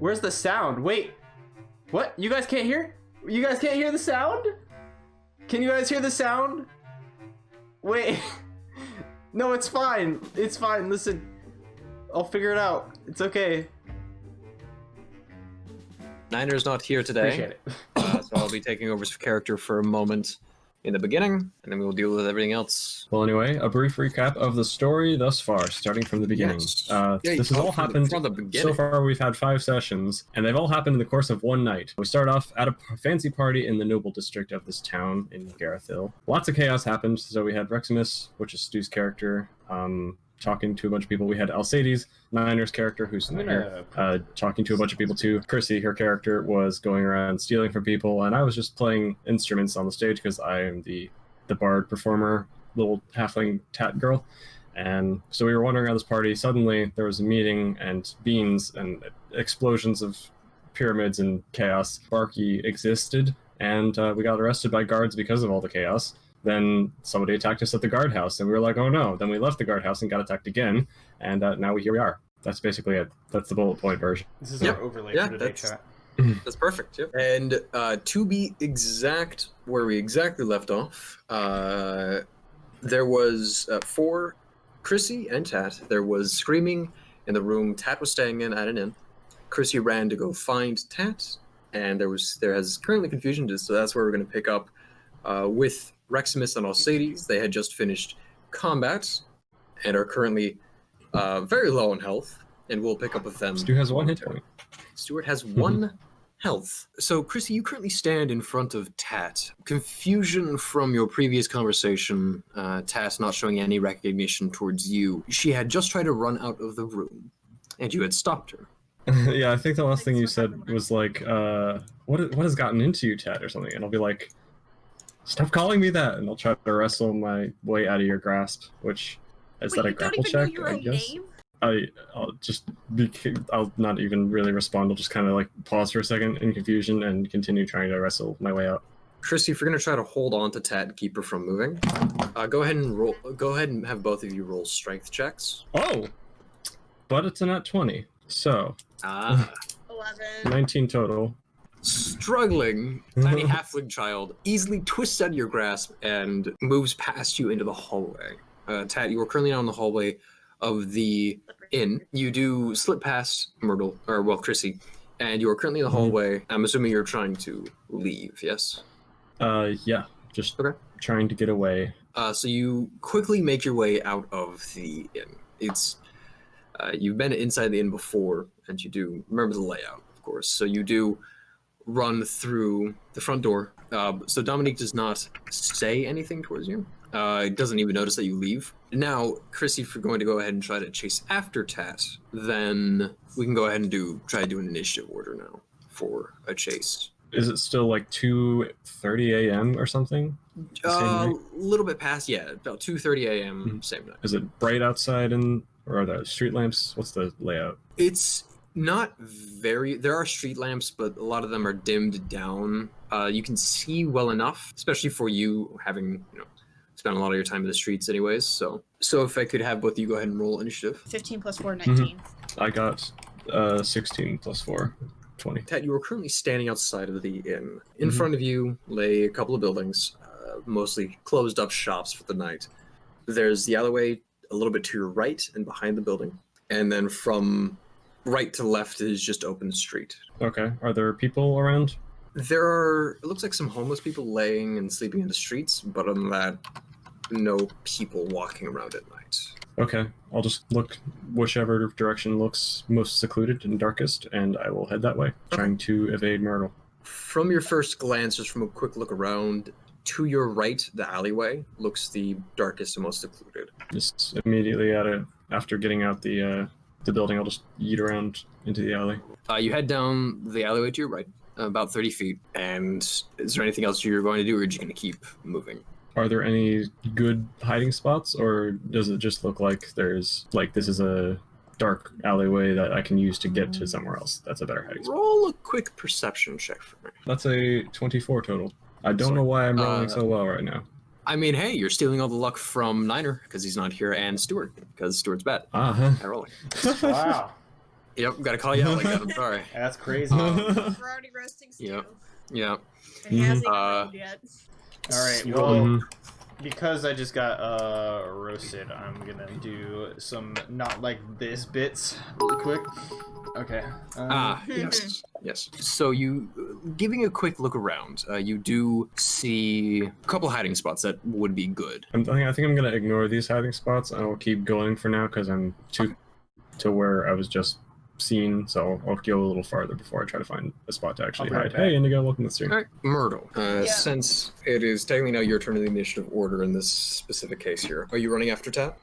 Where's the sound? Wait. What? You guys can't hear? You guys can't hear the sound? Can you guys hear the sound? Wait. No, it's fine. It's fine. Listen. I'll figure it out. It's okay. Niner's not here today. Appreciate it. So I'll be taking over his character for a moment in the beginning, and then we'll deal with everything else. Well, anyway, a brief recap of the story thus far, starting from the beginning. Yes. This has all happened. From the beginning. So far, we've had 5 sessions, and they've all happened in the course of one night. We start off at a fancy party in the noble district of this town in Garethil. Lots of chaos happened, so we had Reximus, which is Stu's character, talking to a bunch of people. We had Alcides, Niner's character, who's not here, talking to a bunch of people too. Chrysy, her character, was going around stealing from people, and I was just playing instruments on the stage because I am the bard performer, little halfling tat girl. And so we were wandering around this party. Suddenly there was a meeting and beans and explosions of pyramids and chaos. Barky existed, and we got arrested by guards because of all the chaos. Then somebody attacked us at the guardhouse, and we were like, oh no. Then we left the guardhouse and got attacked again, and now here we are. That's basically it. That's the bullet point version. This is our overlay for today, chat. That's perfect. Yep. And to be exact, where we exactly left off, there was for Chrysy and Tat, there was screaming in the room Tat was staying in at an inn. Chrysy ran to go find Tat, and there has currently confusion, so that's where we're going to pick up with Reximus and Alcides. They had just finished combat and are currently very low in health, and we'll pick up with them. Stu has 1 hit point. Stuart has 1 health. So, Chrysy, you currently stand in front of Tat. Confusion from your previous conversation, Tat not showing any recognition towards you. She had just tried to run out of the room, and you had stopped her. Yeah, I think the last thing you said was like, what has gotten into you, Tat, or something? And I'll be like, stop calling me that, and I'll try to wrestle my way out of your grasp, which, is that a grapple check, I guess? I'll not even really respond. I'll just kind of like pause for a second in confusion and continue trying to wrestle my way out. Chrysy, if you're gonna try to hold on to Tat and keep her from moving, go ahead and roll. Go ahead and have both of you roll strength checks. Oh, but it's a nat 20, so 11. 19 total. Struggling, tiny halfling child easily twists out of your grasp and moves past you into the hallway. Tat, you are currently now in the hallway of the inn. You do slip past Chrysy, and you are currently in the hallway. I'm assuming you're trying to leave, yes? Yeah, just trying to get away. So you quickly make your way out of the inn. It's you've been inside the inn before, and you do remember the layout, of course. So you do run through the front door. So Dominique does not say anything towards you. Doesn't even notice that you leave. Now, Chrysy, if you're going to go ahead and try to chase after Tat, then we can go ahead and try to do an initiative order now for a chase. Is it still like 2:30 a.m. or something? A little bit past, about 2:30 a.m. Same night. Is it bright outside or are there street lamps? What's the layout? It's not very. There are street lamps, but a lot of them are dimmed down. You can see well enough, especially for you having spent a lot of your time in the streets anyways. So if I could have both of you go ahead and roll initiative. 15 plus 4, 19. I got 16 plus 4, 20. Tat, you are currently standing outside of the inn. In front of you lay a couple of buildings, mostly closed up shops for the night. There's the alleyway a little bit to your right and behind the building. And then from right to left is just open street. Okay. Are there people around? There are, it looks like some homeless people laying and sleeping in the streets, but other than that, no people walking around at night. Okay, I'll just look whichever direction looks most secluded and darkest, and I will head that way, trying to evade Myrtle. From your first glance, just from a quick look around, to your right, the alleyway looks the darkest and most secluded. Just immediately after getting out the building, I'll just yeet around into the alley. You head down the alleyway to your right, about 30 feet, and is there anything else you're going to do, or are you just going to keep moving? Are there any good hiding spots, or does it just look like this is a dark alleyway that I can use to get to somewhere else that's a better hiding spot? Roll a quick perception check for me. That's a 24 total. I don't know why I'm rolling so well right now. I mean, hey, you're stealing all the luck from Niner because he's not here, and Stuart because Stuart's bad. Uh-huh. Rolling. Wow. Yep, gotta call you out like that. I'm sorry. That's crazy. We're already resting still. Yep. Yeah. And he hasn't even rolled yet. All right. You Well, Mhm. because I just got roasted, I'm gonna do some not like this bits really quick. Okay. Yes, yes. So giving a quick look around, you do see a couple hiding spots that would be good. I think I'm gonna ignore these hiding spots. I will keep going for now because I'm to where I was just seen. So I'll go a little farther before I try to find a spot to actually I'll be right hide. back. Hey, Indigo, welcome to the stream. All right, Myrtle. Yeah. Since it is technically now your turn in the initiative order in this specific case here, are you running after Tat?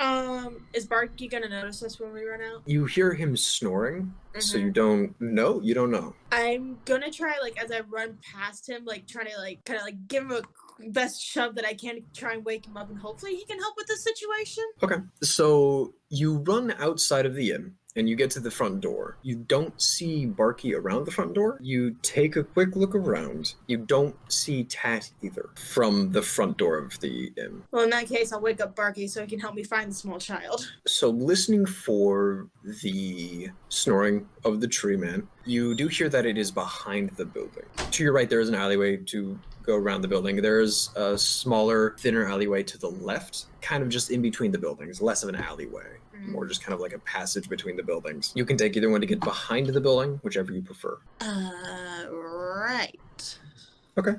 Is Barky gonna notice us when we run out? You hear him snoring, so Mhm. you don't know. You don't know. I'm gonna try, like, as I run past him, like, trying to, like, kind of, like, give him a best shove that I can to try and wake him up, and hopefully he can help with this situation. Okay. So you run outside of the inn and you get to the front door. You don't see Barky around the front door. You take a quick look around. You don't see Tat either from the front door of the inn. Well, in that case, I'll wake up Barky so he can help me find the small child. So listening for the snoring of the tree man, you do hear that it is behind the building. To your right, there is an alleyway to go around the building. There's a smaller, thinner alleyway to the left, kind of just in between the buildings, less of an alleyway, more just kind of like a passage between the buildings. You can take either one to get behind the building, whichever you prefer. Right. Okay.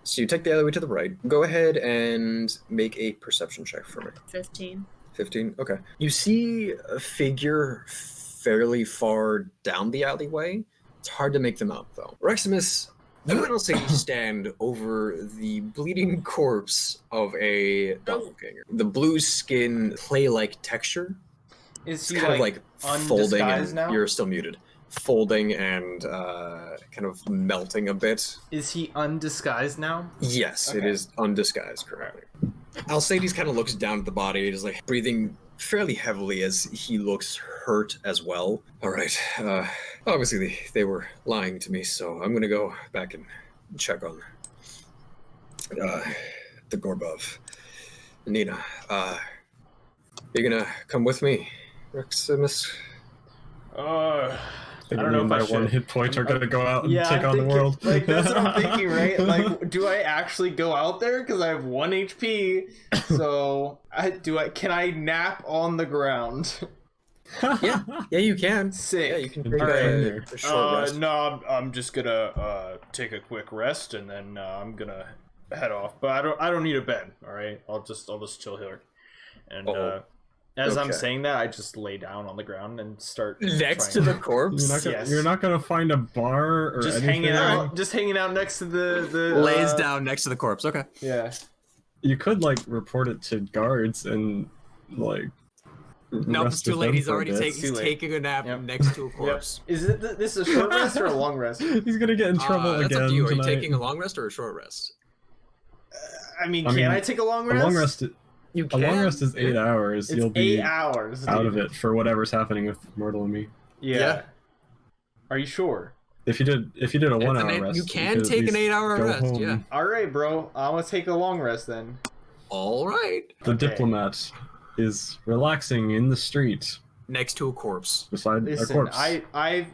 So you take the alleyway to the right. Go ahead and make a perception check for me. 15. 15? Okay. You see a figure fairly far down the alleyway. It's hard to make them out, though. Reximus, you and I'll stand over the bleeding corpse of a doppelganger. The blue skin, clay-like texture. Is It's he kind of like folding, undisguised and now? you're still muted. Folding and kind of melting a bit. Is he undisguised now? Yes, it Okay. is undisguised currently. Alcides kind of looks down at the body, just like breathing fairly heavily as he looks hurt as well. All right, obviously they were lying to me, so I'm gonna go back and check on the Gorbov. Nina, you gonna come with me, Reximus? I don't know if I my one should. hit point are gonna go out and take I'm on the thinking- world. Like that's what I'm thinking, right? Like, do I actually go out there because I have 1 HP? So can I nap on the ground? Yeah, you can. Sick. Yeah, you can All take right. a short rest. No, I'm just gonna take a quick rest and then I'm gonna head off. But I don't need a bed. All right, I'll just chill here. And as I'm okay. saying that, I just lay down on the ground and start Next to trying- the corpse, Yes. You're not gonna find a bar or just anything. hanging out next to the lays down next to the corpse. Okay. Yeah. You could like report it to guards and like. No, rest it's too with late. them He's for a already bit. Too late. taking a nap Yep. next to a Yep. corpse. Is this a short rest or a long rest? He's gonna get in trouble That's again up to you. Are tonight. you taking a long rest or a short rest? I mean, I can mean, I take a long A rest? long rest. You A long rest is 8 hours. It's You'll be 8 hours. out of dude. it for whatever's happening with Myrtle and me. Yeah. Yeah. Are you sure? If you did a 1 hour rest, You can could at take an least 8-hour go rest. home. Yeah. All right, bro. I'm gonna take a long rest then. All right. The Okay. diplomat is relaxing in the street Next to a corpse. beside a Listen, corpse.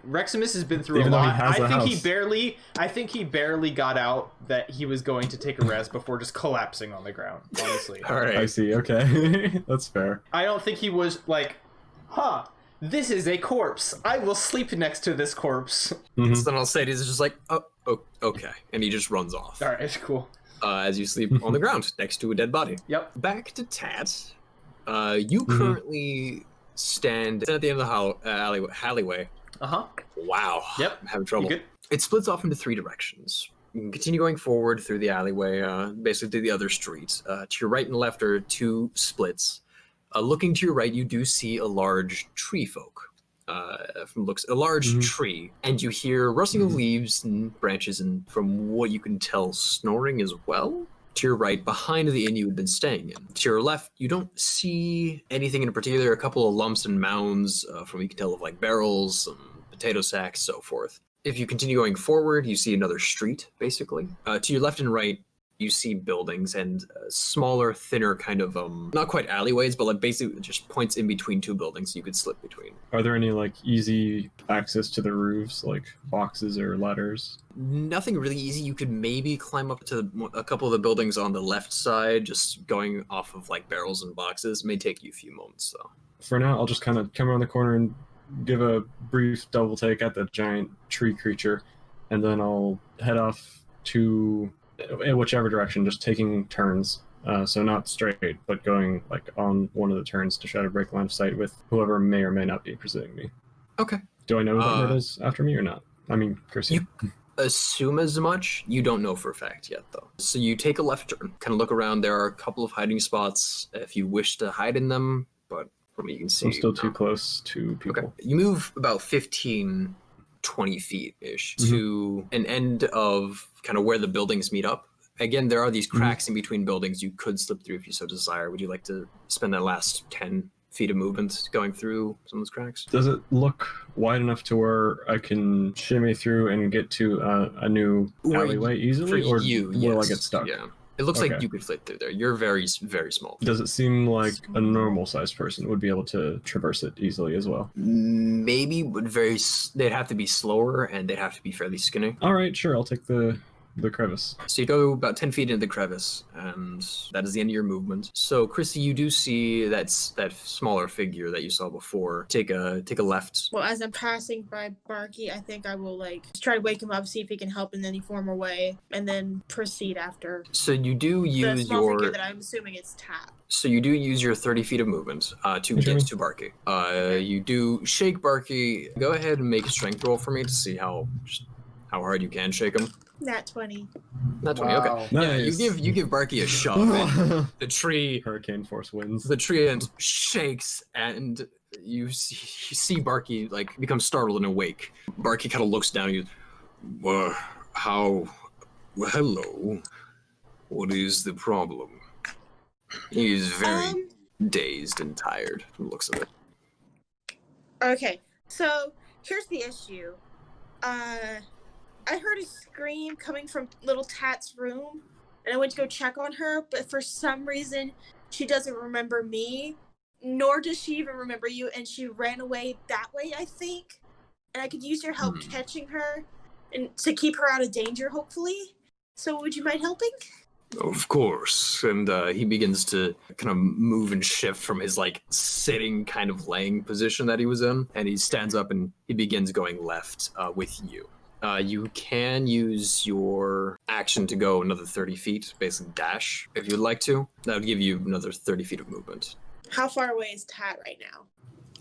Reximus has been through Even a though he lot. has a house. I think he barely got out that he was going to take a rest before just collapsing on the ground. Honestly, All I right. see. Okay, that's fair. I don't think he was like, huh. This is a corpse. I will sleep next to this corpse. Mhm. So then I'll say is just like, oh, okay, and he just runs off All right, cool. as you sleep on the ground next to a dead body. Yep. Back to Tat. You currently stand at the end of the alleyway. Uh-huh. Wow. Yep. I'm having trouble. You good? It splits off into 3 directions. You can continue going forward through the alleyway, basically to the other street. To your right and left are 2 splits. Looking to your right, you do see a large tree folk. From looks, a large tree, and you hear rustling of leaves and branches, and from what you can tell, snoring as well. To your right, behind the inn you had been staying in. To your left, you don't see anything in particular. A couple of lumps and mounds, from what you can tell, of like barrels, some potato sacks, so forth. If you continue going forward, you see another street, basically. To your left and right, You see buildings and smaller, thinner kind of, not quite alleyways, but like basically just points in between two buildings you could slip between. Are there any like easy access to the roofs, like boxes or ladders? Nothing really easy. You could maybe climb up to a couple of the buildings on the left side, just going off of like barrels and boxes. It may take you a few moments though. For now, I'll just kind of come around the corner and give a brief double take at the giant tree creature, and then I'll head off to whichever direction, just taking turns. So not straight, but going like on one of the turns to try to break line of sight with whoever may or may not be pursuing me. Okay. Do I know that Myrtle's after me or not? I mean, Chrysy. You assume as much. You don't know for a fact yet, though. So you take a left turn, kind of look around. There are a couple of hiding spots if you wish to hide in them, but from what you can see, I'm still too close to people. Okay. You move about 15, 20 feet-ish to an end of kind of where the buildings meet up. Again, there are these cracks in between buildings you could slip through if you so desire. Would you like to spend that last 10 feet of movement going through some of those cracks? Does it look wide enough to where I can shimmy through and get to a new alleyway easily, or will I get stuck? Yeah. It looks like you could fit through there. You're very, very small. Does it seem like a normal-sized person would be able to traverse it easily as well? Maybe, but they'd have to be slower and they'd have to be fairly skinny. All right, sure. I'll take the crevice. So you go about 10 feet into the crevice, and that is the end of your movement. So, Chrysy, you do see that smaller figure that you saw before. Take a left. Well, as I'm passing by Barky, I think I will just try to wake him up, see if he can help in any form or way, and then proceed after. So you do use the small figure that I'm assuming is Tap. So you do use your 30 feet of movement to get to Barky. You do shake Barky. Go ahead and make a strength roll for me to see how hard you can shake him. Nat 20. Nat 20, okay. Nice. Yeah, you give Barky a shove. And the tree... Hurricane force wins. The tree end shakes, and you see Barky become startled and awake. Barky kind of looks down at you. Well, hello. What is the problem? He's very dazed and tired from the looks of it. Okay, so here's the issue. I heard a scream coming from little Tat's room, and I went to go check on her, but for some reason, she doesn't remember me, nor does she even remember you, and she ran away that way, I think. And I could use your help catching her and to keep her out of danger, hopefully. So would you mind helping? Of course. And he begins to kind of move and shift from his sitting kind of laying position that he was in, and he stands up and he begins going left with you. You can use your action to go another 30 feet, basically dash, if you'd like to. That would give you another 30 feet of movement. How far away is Tat right now?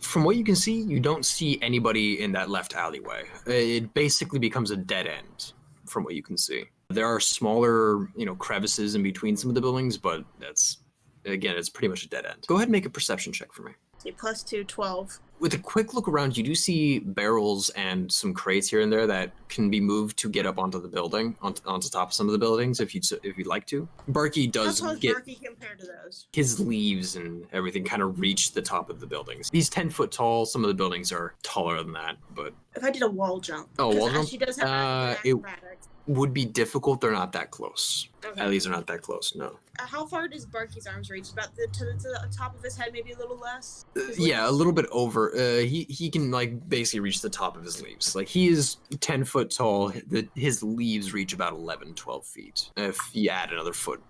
From what you can see, you don't see anybody in that left alleyway. It basically becomes a dead end, from what you can see. There are smaller, crevices in between some of the buildings, but it's pretty much a dead end. Go ahead and make a perception check for me. See, +2, 12. With a quick look around, you do see barrels and some crates here and there that can be moved to get up onto the building, onto top of some of the buildings if you'd like to. Barky does How tall is get Barky compared to those? his leaves and everything kind of reach the top of the buildings. He's 10 foot tall. Some of the buildings are taller than that, but If I did a wall jump. Oh, wall 'cause jump? She does have It acrobatics. would be difficult. They're not that close. Okay. At least they're not that close. No. How far does Barky's arms reach? About to the top of his head, maybe a little less? Yeah, a little bit over. He can basically reach the top of his leaves. He is 10 foot tall. His leaves reach about 11, 12 feet. If you add another foot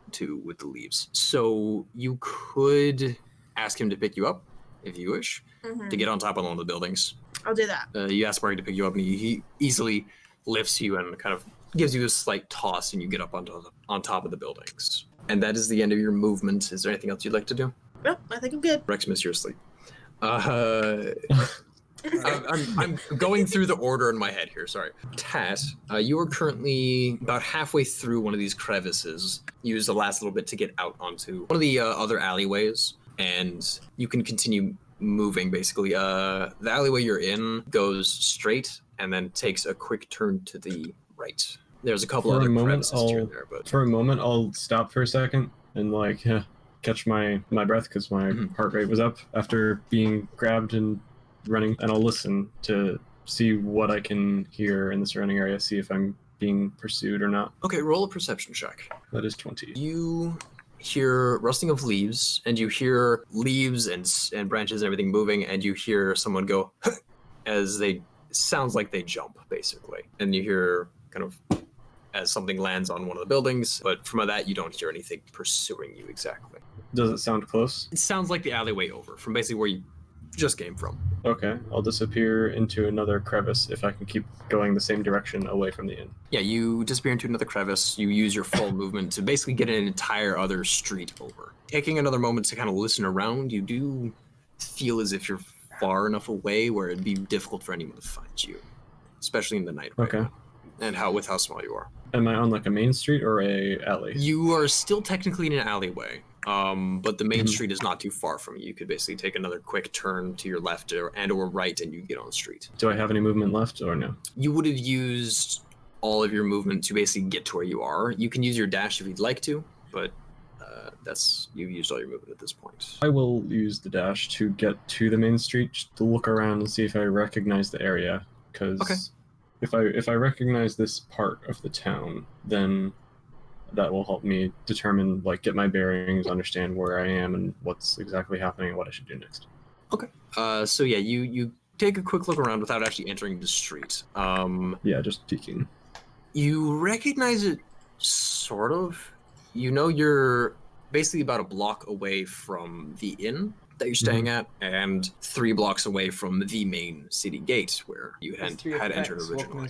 with the leaves. So you could ask him to pick you up if you wish to get on top of one of the buildings. I'll do that. You ask Barky to pick you up, and he easily lifts you and kind of gives you a slight toss, and you get up on top of the buildings. And that is the end of your movement. Is there anything else you'd like to do? No, I think I'm good. Reximus, you're asleep. I'm going through the order in my head here. Sorry. Tat, you are currently about halfway through one of these crevices. Use the last little bit to get out onto one of the other alleyways, and you can continue moving. Basically, the alleyway you're in goes straight and then takes a quick turn to the right. There's a couple other crevices here and there, but for a moment, I'll stop for a second and catch my breath because my heart rate was up after being grabbed and running, and I'll listen to see what I can hear in the surrounding area, see if I'm being pursued or not. Okay, roll a perception check. That is 20. You hear rustling of leaves, and you hear leaves and branches and everything moving, and you hear someone go as they sounds like they jump basically, and you hear kind of as something lands on one of the buildings, but from that you don't hear anything pursuing you exactly. Does it sound close? It sounds like the alleyway over from basically where you just came from. Okay, I'll disappear into another crevice if I can keep going the same direction away from the inn. Yeah, you disappear into another crevice. You use your full movement to basically get an entire other street over. Taking another moment to kind of listen around, you do feel as if you're far enough away where it'd be difficult for anyone to find you, especially in the night. Right Okay. now, and with how small you are. Am I on like a main street or a alley? You are still technically in an alleyway, but the main street is not too far from you. You could basically take another quick turn to your left or right, and you get on the street. Do I have any movement left or no? You would have used all of your movement to basically get to where you are. You can use your dash if you'd like to, but you've used all your movement at this point. I will use the dash to get to the main street just to look around and see if I recognize the area. Because if I recognize this part of the town, then that will help me determine, like, get my bearings, understand where I am and what's exactly happening and what I should do next. Okay. So yeah, you take a quick look around without actually entering the street. Yeah, just peeking. You recognize it, sort of. You know you're basically about a block away from the inn that you're staying at, and 3 blocks away from the main city gate where you had entered originally.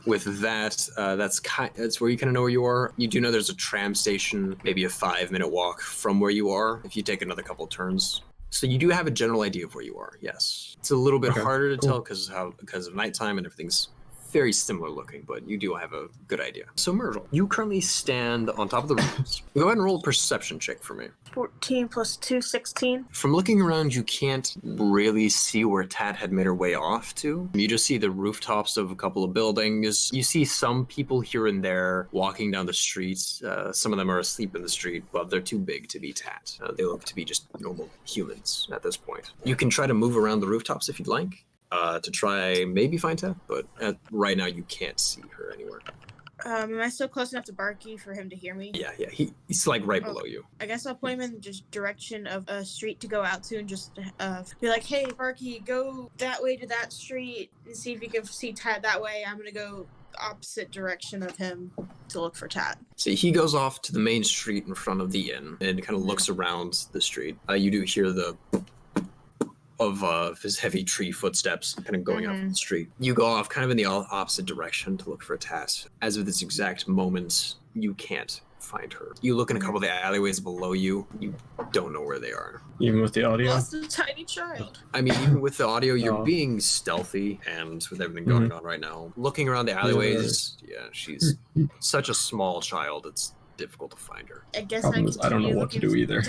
With that, that's where you kind of know where you are. You do know there's a tram station, maybe a 5-minute walk from where you are if you take another couple of turns. So you do have a general idea of where you are, yes. It's a little bit harder to tell because of nighttime and everything's very similar looking, but you do have a good idea. So Myrtle, you currently stand on top of the ruins. Go ahead and roll a perception check for me. 14 plus 2, 16. From looking around, you can't really see where Tat had made her way off to. You just see the rooftops of a couple of buildings. You see some people here and there walking down the streets. Some of them are asleep in the street, but they're too big to be Tat. They look to be just normal humans at this point. You can try to move around the rooftops if you'd like. To try maybe find Tat, but right now you can't see her anywhere. Am I still close enough to Barky for him to hear me? Yeah, he's like right below you. I guess I'll point him in the direction of a street to go out to and just be like, hey, Barky, go that way to that street and see if you can see Tat that way. I'm going to go opposite direction of him to look for Tat. See, he goes off to the main street in front of the inn and kind of looks around the street. You do hear the of his heavy tree footsteps kind of going up the street. You go off kind of in the opposite direction to look for a Tat. As of this exact moment, you can't find her. You look in a couple of the alleyways below you, you don't know where they are. Even with the audio? Lost a tiny child. I mean, even with the audio, you're being stealthy, and with everything going on right now, looking around the alleyways, she's such a small child, it's difficult to find her. I guess I don't know what to do either.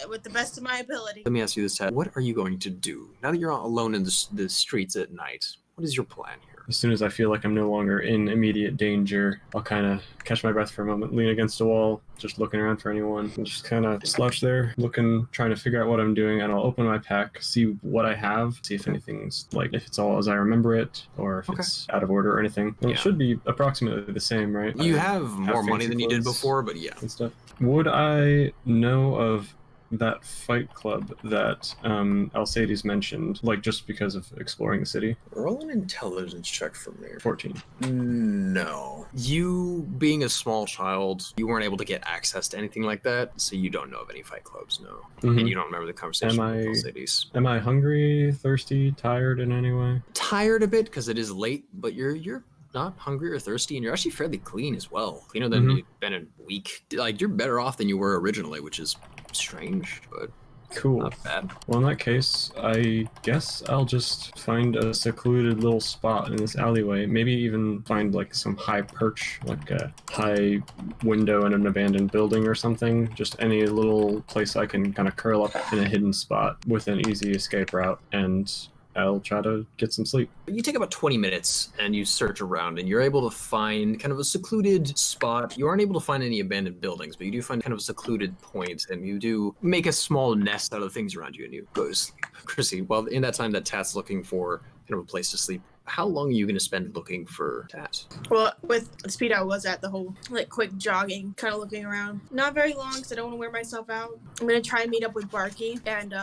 With the best of my ability. Let me ask you this, Tat. What are you going to do? Now that you're alone in the streets at night, what is your plan here? As soon as I feel like I'm no longer in immediate danger, I'll kind of catch my breath for a moment, lean against a wall, just looking around for anyone, and just kind of slouch there, looking, trying to figure out what I'm doing, and I'll open my pack, see what I have, see if anything's, like, if it's all as I remember it, or if it's out of order or anything. And it should be approximately the same, right? You have more money than you did before, but yeah. And stuff. Would I know of that fight club that Alcides mentioned, like, just because of exploring the city? Roll an intelligence check for me. 14. No. You, being a small child, you weren't able to get access to anything like that, so you don't know of any fight clubs, no. And you don't remember the conversation with Alcides. Am I hungry, thirsty, tired in any way? Tired a bit, because it is late, but you're not hungry or thirsty, and you're actually fairly clean as well. Cleaner than you've been in a week. Like, you're better off than you were originally, which is strange, but cool. Not bad. Well, in that case, I guess I'll just find a secluded little spot in this alleyway. Maybe even find, like, some high perch, like a high window in an abandoned building or something. Just any little place I can kind of curl up in a hidden spot with an easy escape route, and I'll try to get some sleep. You take about 20 minutes and you search around and you're able to find kind of a secluded spot. You aren't able to find any abandoned buildings, but you do find kind of a secluded point, and you do make a small nest out of the things around you and you go to sleep. Chrysy, well, in that time that Tat's looking for kind of a place to sleep, how long are you going to spend looking for Tat? Well, with the speed I was at, the whole like quick jogging, kind of looking around. Not very long, because I don't want to wear myself out. I'm gonna try and meet up with Barky and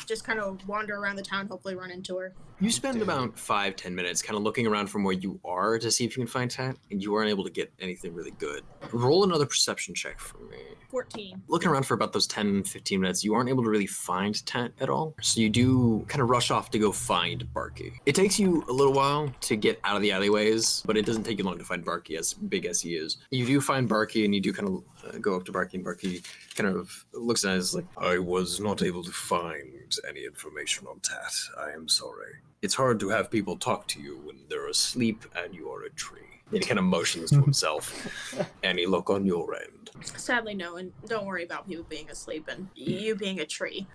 just kind of wander around the town, hopefully run into her. You spend about 5-10 minutes kind of looking around from where you are to see if you can find Tat, and you aren't able to get anything really good. Roll another perception check for me. 14. Looking around for about those 10-15 minutes, you aren't able to really find Tat at all. So you do kind of rush off to go find Barky. It takes you a little while to get out of the alleyways, but it doesn't take you long to find Barky, as big as he is. You do find Barky, and you do kind of go up to Barky, and Barky kind of looks at us like, I was not able to find any information on Tat. I am sorry. It's hard to have people talk to you when they're asleep and you are a tree. And he kind of motions to himself. Any look on your end? Sadly, no, and don't worry about people being asleep and you being a tree.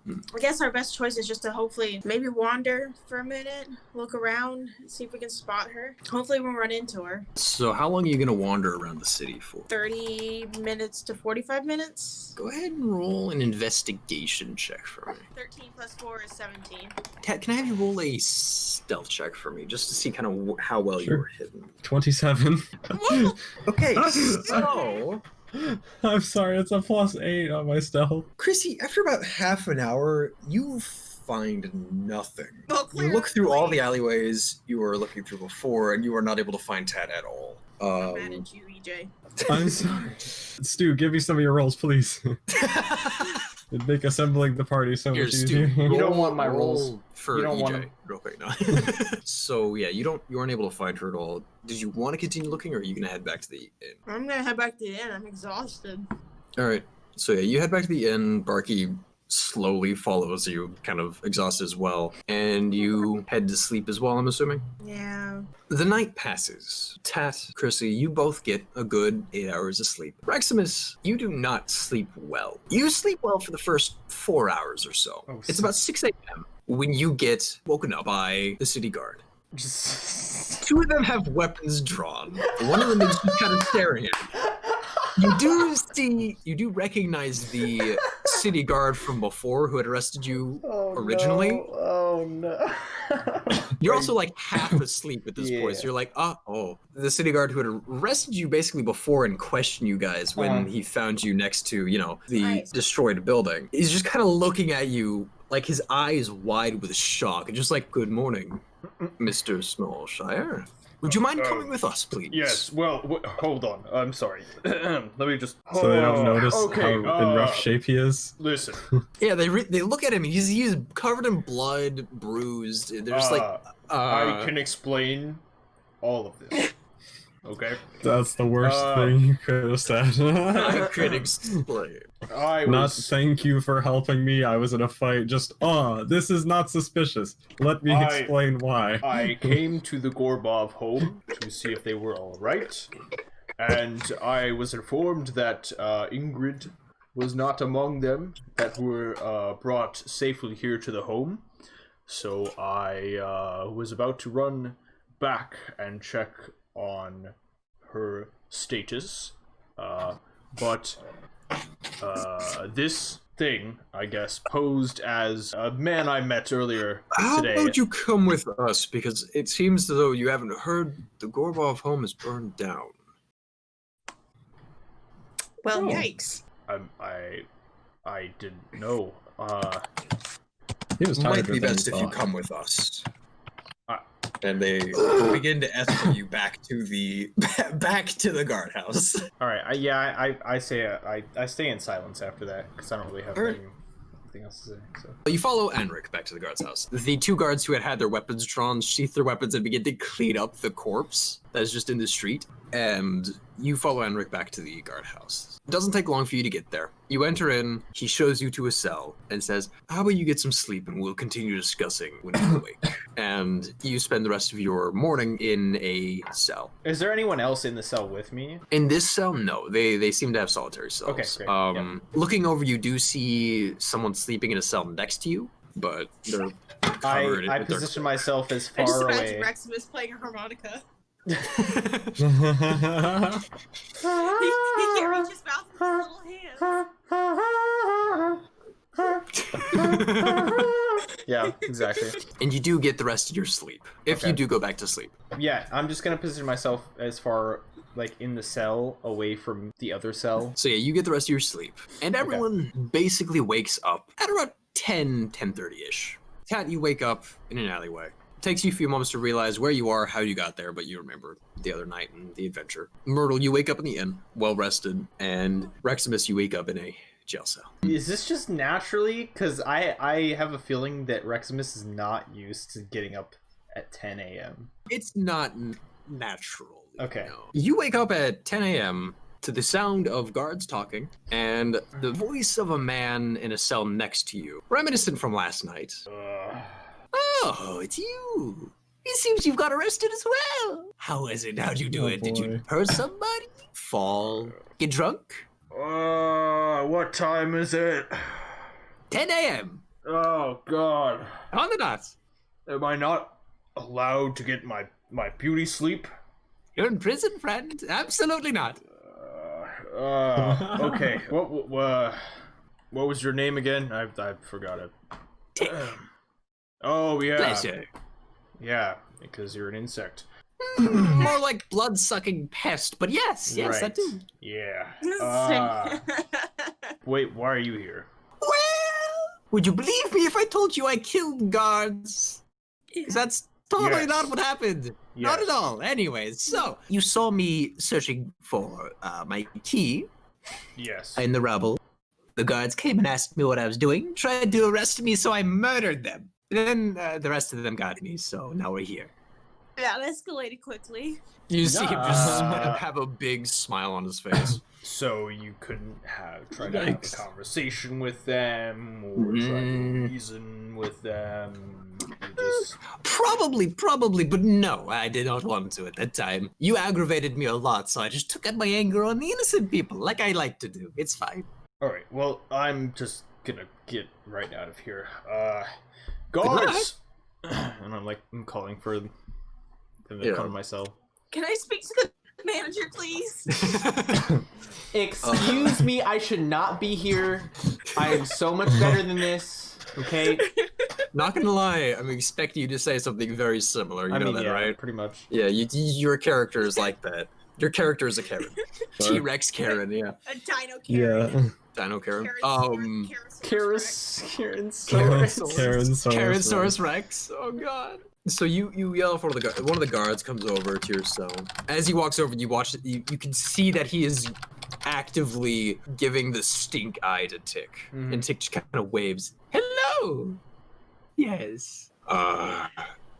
I guess our best choice is just to hopefully maybe wander for a minute, look around, see if we can spot her. Hopefully we'll run into her. So how long are you going to wander around the city for? 30 minutes to 45 minutes. Go ahead and roll an investigation check for me. 13 plus 4 is 17. Kat, can I have you roll a stealth check for me, just to see kind of how well Sure. you're hidden? 27. Okay, so... I'm sorry, it's a +8 on my stealth. Chrysy, after about half an hour, you find nothing. Oh, You look through all the alleyways you were looking through before, and you are not able to find Tat at all. I'm mad at you, EJ. I'm sorry. Stu, give me some of your rolls, please. It'd make assembling the party so much Here's easier. Stu. You don't want my rolls. Roll for You don't EJ, want real quick now. So yeah, you weren't able to find her at all. Did you want to continue looking, or are you gonna head back to the inn? I'm gonna head back to the inn. I'm exhausted. All right. So yeah, you head back to the inn. Barky slowly follows you, kind of exhausted as well, and you head to sleep as well, I'm assuming. Yeah. The night passes. Tat, Chrysy, you both get a good 8 hours of sleep. Reximus, you do not sleep well. You sleep well for the first 4 hours or so. Oh, It's about 6 a.m. when you get woken up by the city guard. Two of them have weapons drawn. One of them is just kind of staring at you. You do recognize the city guard from before who had arrested you originally. No. Oh no. You're also like half asleep at this point, so Yeah. you're like, oh. The city guard who had arrested you basically before and questioned you guys when he found you next to, the Nice. destroyed building. He's just kind of looking at you, like his eyes wide with shock, and just like, good morning, Mr. Smallshire. Would you mind coming with us, please? Yes, well, hold on. I'm sorry. Let me just... So they don't notice okay, how in rough shape he is. Listen. Yeah, they look at him. He's covered in blood, bruised. They're just I can explain all of this. Okay? That's the worst thing you could have said. I could explain. Not thank you for helping me. I was in a fight. Just, this is not suspicious. Let me explain why. I came to the Gorbov home to see if they were all right, and I was informed that Ingrid was not among them that were brought safely here to the home. So I was about to run back and check on her status, but this thing, I guess, posed as a man I met earlier today. How about you come with us? Because it seems as though you haven't heard the Gorbov home is burned down. Well, yikes. I didn't know. He was It tired might be than best he if you thought. come with us. Uh, And they begin to escort you back to the guardhouse. All right. I stay in silence after that because I don't really have Alright. anything else to say. So. You follow Enric back to the guard's house. The two guards who had their weapons drawn sheath their weapons and begin to clean up the corpse that is just in the street. And you follow Enric back to the guardhouse. It doesn't take long for you to get there. You enter in, he shows you to a cell and says, how about you get some sleep and we'll continue discussing when you awake. And you spend the rest of your morning in a cell. Is there anyone else in the cell with me? In this cell, no. They seem to have solitary cells. Okay, great. Looking over, you do see someone sleeping in a cell next to you, but they're covered I with their position myself as I just far imagine away. Reximus playing a harmonica. That's He can't reach his mouth with his little hands. Yeah, exactly. And you do get the rest of your sleep, if Okay. you do go back to sleep. Yeah, I'm just gonna position myself as far, like, in the cell, away from the other cell. So yeah, you get the rest of your sleep. And everyone basically wakes up at around 10:30-ish. Cat, you wake up in an alleyway. Takes you a few moments to realize where you are, how you got there, but you remember the other night and the adventure. Myrtle, you wake up in the inn, well rested, and Reximus, you wake up in a jail cell. Is this just naturally? Because I have a feeling that Reximus is not used to getting up at 10 a.m. It's not natural. Okay. No. You wake up at 10 a.m. to the sound of guards talking and the voice of a man in a cell next to you, reminiscent from last night. Oh, it's you. It seems you've got arrested as well. How is it? How'd you do it? Did you boy. hurt somebody? Fall? Get drunk? What time is it? 10 a.m. Oh, God. On the dot. Am I not allowed to get my beauty sleep? You're in prison, friend. Absolutely not. Okay. What was your name again? I forgot it. Tick. Oh, yeah. Pleasure. Yeah, because you're an insect. More like blood-sucking pest, but yes, I Right. do. Yeah. Uh, Wait, why are you here? Well, would you believe me if I told you I killed guards? 'Cause that's totally Yes. not what happened. Not Yes. at all. Anyways, so you saw me searching for my key Yes. in the rubble. The guards came and asked me what I was doing, tried to arrest me, so I murdered them. Then the rest of them got me, so now we're here. that escalated quickly. You see him just Nah. have a big smile on his face. So you couldn't try to have a Yikes. conversation with them or try to reason with them. You just Probably, but no, I did not want to at that time. You aggravated me a lot, so I just took out my anger on the innocent people, like I like to do. It's fine. all right. Well, I'm just gonna get right out of here. Guards! And I'm calling for them to Yeah. come to myself. Can I speak to the manager, please? Excuse me, I should not be here. I am so much better than this. Okay. Not gonna lie, I'm expecting you to say something very similar. You know that, yeah, right? pretty much. Yeah, your character is like that. Your character is a Karen. T-Rex Karen, yeah. A dino Karen. Yeah. Dino Karen. Karensaurus Rex. Oh god. So you yell for the guard. One of the guards comes over to your cell. As he walks over, you watch it. You can see that he is actively giving the stink eye to Tick, and Tick just kind of waves. Hello. Yes.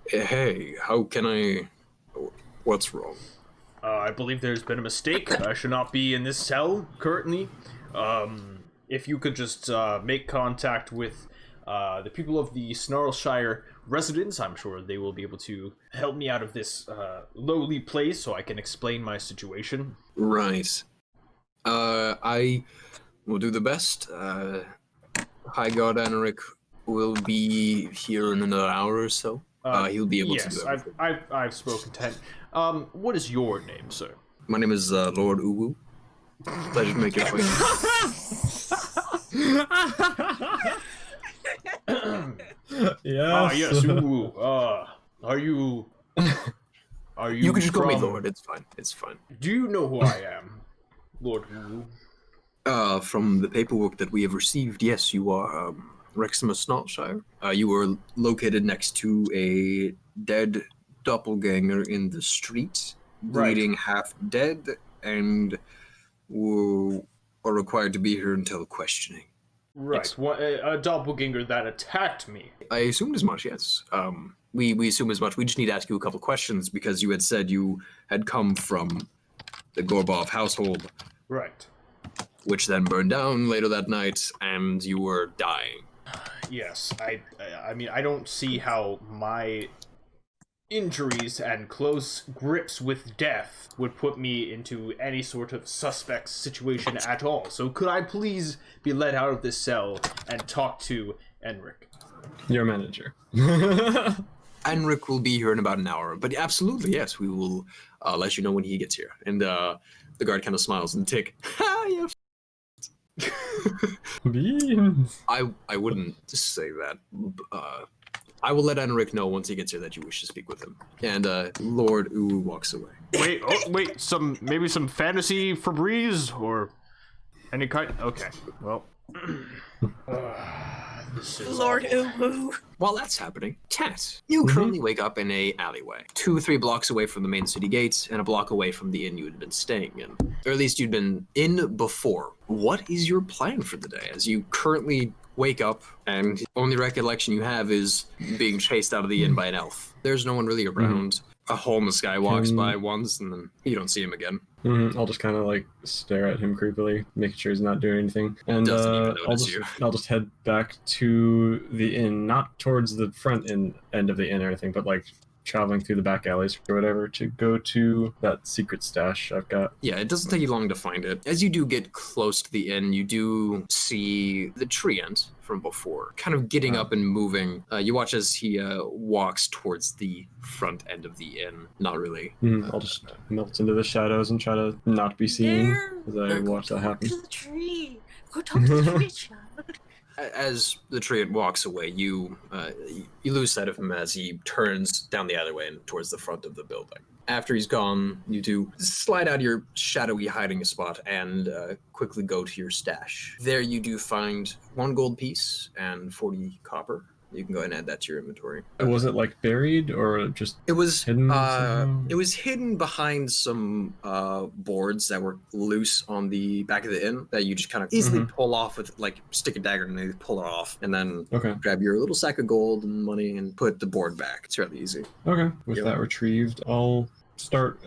Hey, how can I? What's wrong? I believe there's been a mistake. I should not be in this cell currently. If you could just make contact with the people of the Snarlshire residents, I'm sure they will be able to help me out of this lowly place so I can explain my situation. Right. I will do the best. High God Anaric will be here in another hour or so. He'll be able to do Yes, everything. I've spoken to him. What is your name, sir? My name is Lord Uwu. Pleasure to make your acquaintance. Yes. Yes. Ooh, are you? Are you? You can just call me from- Lord. It's fine. It's fine. Do you know who I am, Lord Wu? From the paperwork that we have received, yes, you are Reximus Snarlshire. You were located next to a dead doppelganger in the street, bleeding half dead, and are required to be here until questioning. Right, a doppelganger that attacked me. I assumed as much, yes. We assume as much. We just need to ask you a couple questions because you had said you had come from the Gorbov household, Right. which then burned down later that night, and you were dying. Yes, I mean, I don't see how my injuries and close grips with death would put me into any sort of suspect situation at all. So could I please be let out of this cell and talk to Enric? Your manager. Enric will be here in about an hour, but absolutely, yes, we will let you know when he gets here. And the guard kind of smiles and Tick. Ha, you Beans. I wouldn't say that. I will let Enric know once he gets here that you wish to speak with him. And Lord Uwu walks away. Wait, maybe some fantasy Febreze or any kind. Okay, well. This is Lord awful. Uwu. While that's happening, Tat, you currently wake up in a alleyway, 2-3 blocks away from the main city gates and a block away from the inn you had been staying in. Or at least you'd been in before. What is your plan for the day as you currently wake up and the only recollection you have is being chased out of the inn by an elf? There's no one really around. A homeless guy walks by once and then you don't see him again. I'll just kind of like stare at him creepily, making sure he's not doing anything, and Doesn't even notice you. I'll just head back to the inn, not towards the front end of the inn or anything, but like traveling through the back alleys or whatever to go to that secret stash I've got. Yeah, it doesn't take you long to find it. As you do get close to the inn, you do see the treant from before, kind of getting up and moving. You watch as he walks towards the front end of the inn. Not really. I'll just melt into the shadows and try to not be seen as I watch that happen. To the tree. Go talk to the tree, child. As the treant walks away, you lose sight of him as he turns down the alleyway and towards the front of the building. After he's gone, you do slide out of your shadowy hiding spot and quickly go to your stash. There you do find 1 gold piece and 40 copper. You can go ahead and add that to your inventory. Was it like buried or just It was hidden somehow? it was hidden behind some boards that were loose on the back of the inn that you just kind of easily pull off with, like, stick a dagger and you pull it off and then grab your little sack of gold and money and put the board back. It's really easy. Okay. With that retrieved, I'll start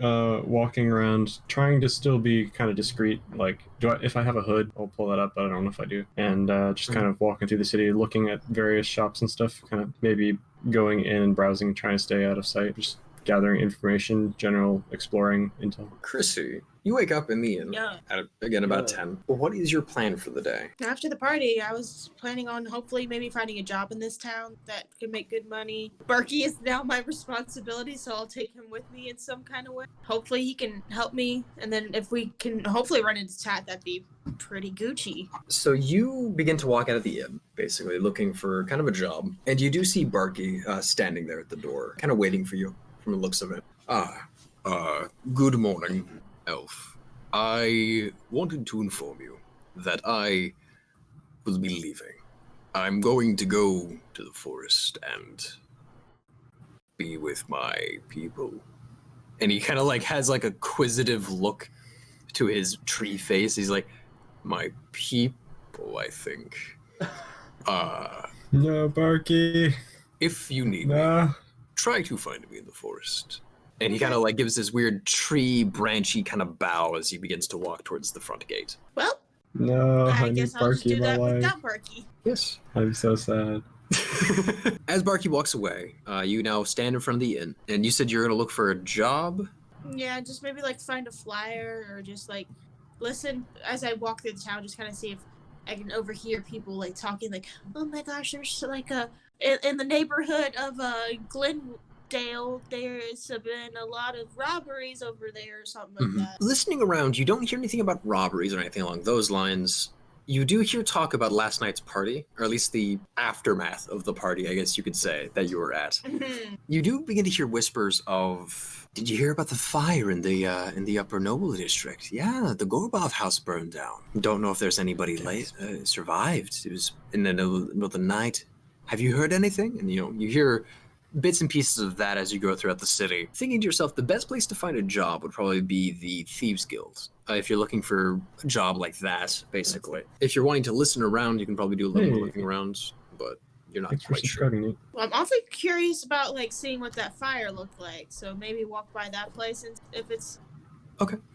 walking around, trying to still be kind of discreet. Like, if I have a hood, I'll pull that up, but I don't know if I do. And just kind of walking through the city, looking at various shops and stuff, kind of maybe going in and browsing, trying to stay out of sight, just gathering information, general exploring intel. Chrysy, you wake up in the inn at, again, about 10. Well, what is your plan for the day? After the party, I was planning on hopefully maybe finding a job in this town that could make good money. Berkey is now my responsibility, so I'll take him with me in some kind of way. Hopefully he can help me, and then if we can hopefully run into Tat, that'd be pretty Gucci. So you begin to walk out of the inn, basically looking for kind of a job, and you do see Barky standing there at the door, kind of waiting for you from the looks of it. Good morning, elf. I wanted to inform you that I will be leaving. I'm going to go to the forest and be with my people. And he kind of like has like a quizzitive look to his tree face. He's like, my people, I think. No, Barky. If you need me, try to find me in the forest. And he kind of like gives this weird tree branchy kind of bow as he begins to walk towards the front gate. Well, No, I need guess I'll just Barky do in my that life. without Berkey. Yes. I'm so sad. As Barky walks away, you now stand in front of the inn, and you said you're going to look for a job? Yeah, just maybe like find a flyer or just like listen as I walk through the town, just kind of see if I can overhear people like talking like, oh my gosh, there's like in the neighborhood of Glendale, there's been a lot of robberies over there or something like that. Listening around, you don't hear anything about robberies or anything along those lines. You do hear talk about last night's party, or at least the aftermath of the party, I guess you could say, that you were at. You do begin to hear whispers of, did you hear about the fire in the Upper Noble District? Yeah, the Gorbov house burned down. Don't know if there's anybody survived. It was in the middle of the night. Have you heard anything? And you hear bits and pieces of that as you go throughout the city. Thinking to yourself, the best place to find a job would probably be the Thieves Guild. If you're looking for a job like that, basically. If you're wanting to listen around, you can probably do a little more looking around, but you're not Thanks for quite sure. subscribing. Well, I'm awfully curious about like seeing what that fire looked like, so maybe walk by that place and if it's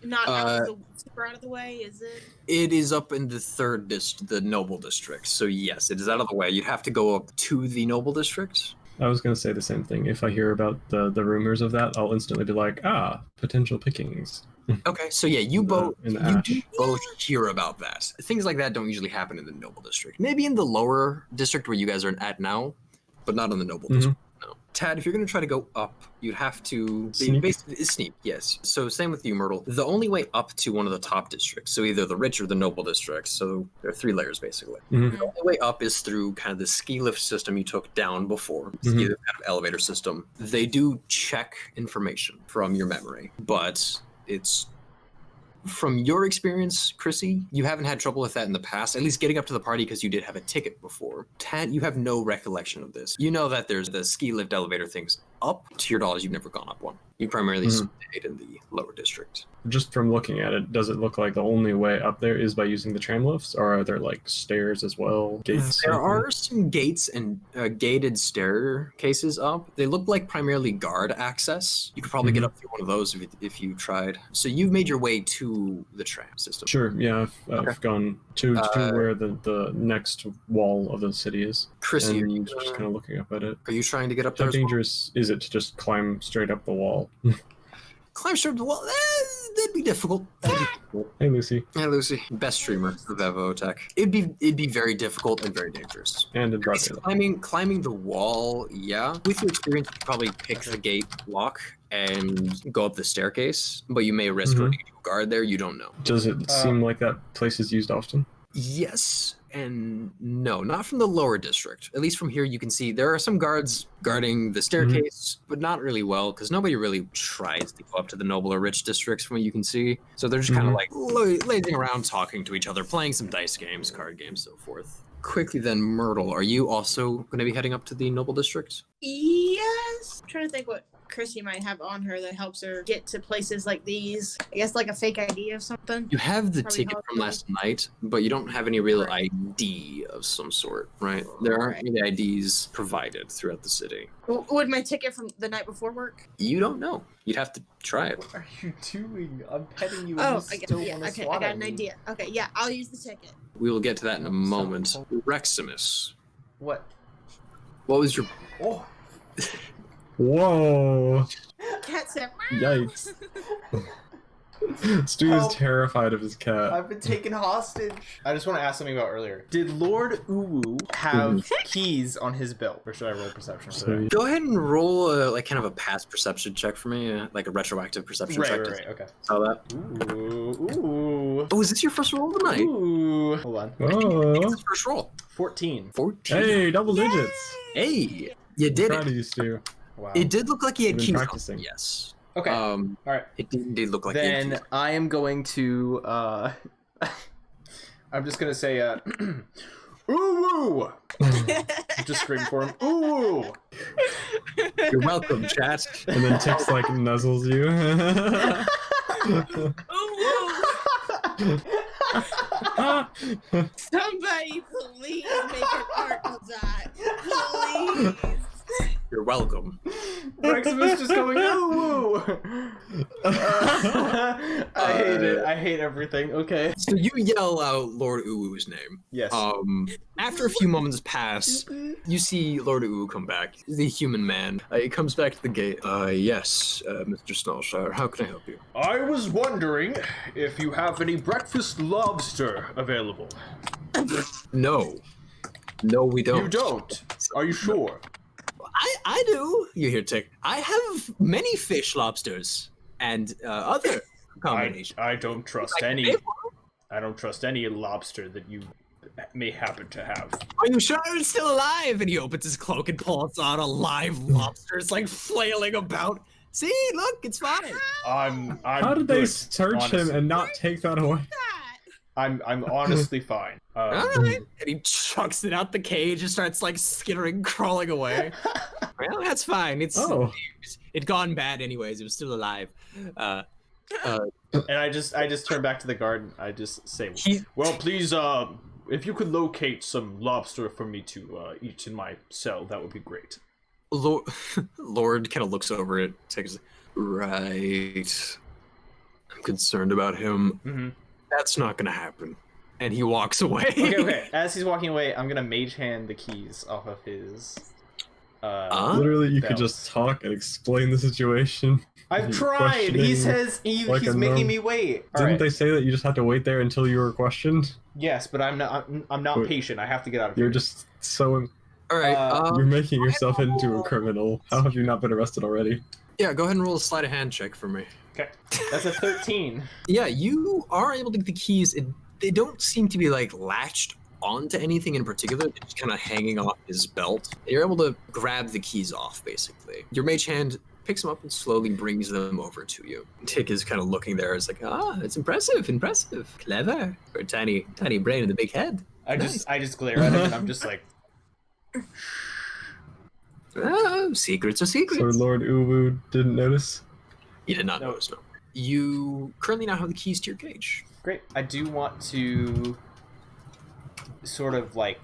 not super out of the way, is it? It is up in the the Noble District, so yes, it is out of the way. You'd have to go up to the Noble District. I was going to say the same thing. If I hear about the rumors of that, I'll instantly be like, potential pickings. Okay, so yeah, you both hear about that. Things like that don't usually happen in the Noble District. Maybe in the lower district where you guys are at now, but not in the Noble District. No. Tad, if you're going to try to go up, you'd have to... Sneak? Sneak, yes. So same with you, Myrtle. The only way up to one of the top districts, so either the rich or the noble districts, so there are 3 layers basically. Mhm. The only way up is through kind of the ski lift system you took down before, ski lift kind of elevator system. They do check information from your memory, but it's... From your experience, Chrysy, you haven't had trouble with that in the past, at least getting up to the party because you did have a ticket before. Tad, you have no recollection of this. You know that there's the ski lift elevator things up. To your knowledge, you've never gone up one. You primarily stayed in the lower district. Just from looking at it, does it look like the only way up there is by using the tram lifts, or are there like stairs as well? Gates? There are some gates and gated staircases up. They look like primarily guard access. You could probably get up through one of those if you tried. So you've made your way to the tram system. Sure, yeah, I've gone to where the next wall of the city is. Chrysy, are you and just kind of looking up at it. Are you trying to get up there? How as well? dangerous is it to just climb straight up the wall? Climb straight up the wall? That'd be difficult. Hey, Lucy. Hey, Lucy. Best streamer of EvoTech. It'd be very difficult and very dangerous. And in broad daylight. Climbing the wall, yeah. With your experience, you probably pick the gate lock and go up the staircase, but you may risk running into a guard there. You don't know. Does it seem like that place is used often? Yes and no, not from the lower district. At least from here, you can see there are some guards guarding the staircase, but not really well, because nobody really tries to go up to the noble or rich districts from what you can see. So they're just kind of like lazing around, talking to each other, playing some dice games, card games, so forth. Quickly then, Myrtle, are you also going to be heading up to the noble district? Yes. I'm trying to think what Chrysy might have on her that helps her get to places like these. I guess like a fake ID of something. You have the Probably ticket from last night, but you don't have any real Right. ID of some sort, right? There aren't any IDs provided throughout the city. Would my ticket from the night before work? You don't know. You'd have to try it. What are you doing? I'm petting you. Oh, I got an idea. Okay, yeah, I'll use the ticket. We will get to that in a moment. Reximus, What? what was your... Oh. Whoa! Cat said, Yikes. Stu is Help. terrified of his cat. I've been taken hostage. I just want to ask something about earlier. Did Lord Uwu have keys on his belt? Or should I roll perception for that? Go ahead and roll like kind of a past perception check for me, like a retroactive perception check. Right, okay. Saw that. Ooh. Oh, is this your first roll of the night? Ooh. Hold on. Oh. It's his first roll. 14. 14. Hey, double digits! Hey, you did Proud it. of you, Stu. Wow. It did look like he had You've keys been on. practicing. Yes. Okay. All right. It did indeed look like he had Then keys. I am going to I'm just gonna say ooh. Just scream for him. Ooh. You're welcome, chat. And then Tix like nuzzles you. somebody please make an art of that. Please. You're welcome. Reximus just going ooh. I hate it. I hate everything. Okay. So you yell out Lord Uwu's name. Yes. After a few moments pass, you see Lord Uwu come back. The human man. He comes back to the gate. Yes, Mr. Snellshire, how can I help you? I was wondering if you have any breakfast lobster available. No. No, we don't. You don't. Are you sure? I do. You hear Tick. I have many fish lobsters and other combinations. I don't trust any. I don't trust any lobster that you may happen to have. Are you sure it's still alive? And he opens his cloak and pulls out a live lobster. It's like flailing about. See, look, it's fine. I'm How did they good, search honestly. him and not take that away? I'm honestly fine. All right. And he chucks it out the cage and starts like skittering, crawling away. Well, that's fine. It'd gone bad anyways. It was still alive. And I just turn back to the garden. I just say, well, please, if you could locate some lobster for me to eat in my cell, that would be great. Lord kind of looks over it, takes, right. I'm concerned about him. Mm-hmm. That's not gonna happen. And he walks away. Okay. As he's walking away, I'm gonna mage hand the keys off of his. Literally, you could belt. just talk and explain the situation. I've You're tried. He questioning says like he's a making gnome. me wait. All Didn't right. they say that you just had to wait there until you were questioned? Yes, but I'm not Wait. patient. I have to get out of You're here. just so All right. You're making yourself into a criminal. How have you not been arrested already? Yeah, go ahead and roll a sleight of hand check for me. Okay. That's a 13. Yeah, you are able to get the keys. They don't seem to be like latched onto anything in particular. They're just kind of hanging off his belt. You're able to grab the keys off, basically. Your mage hand picks them up and slowly brings them over to you. Tick is kind of looking there. It's like, it's impressive, clever. For a tiny brain and a big head. I just glare at him and I'm just like, secrets are secrets. So Lord Uwu didn't notice? You did not notice, no. You currently now have the keys to your cage. great. I do want to sort of like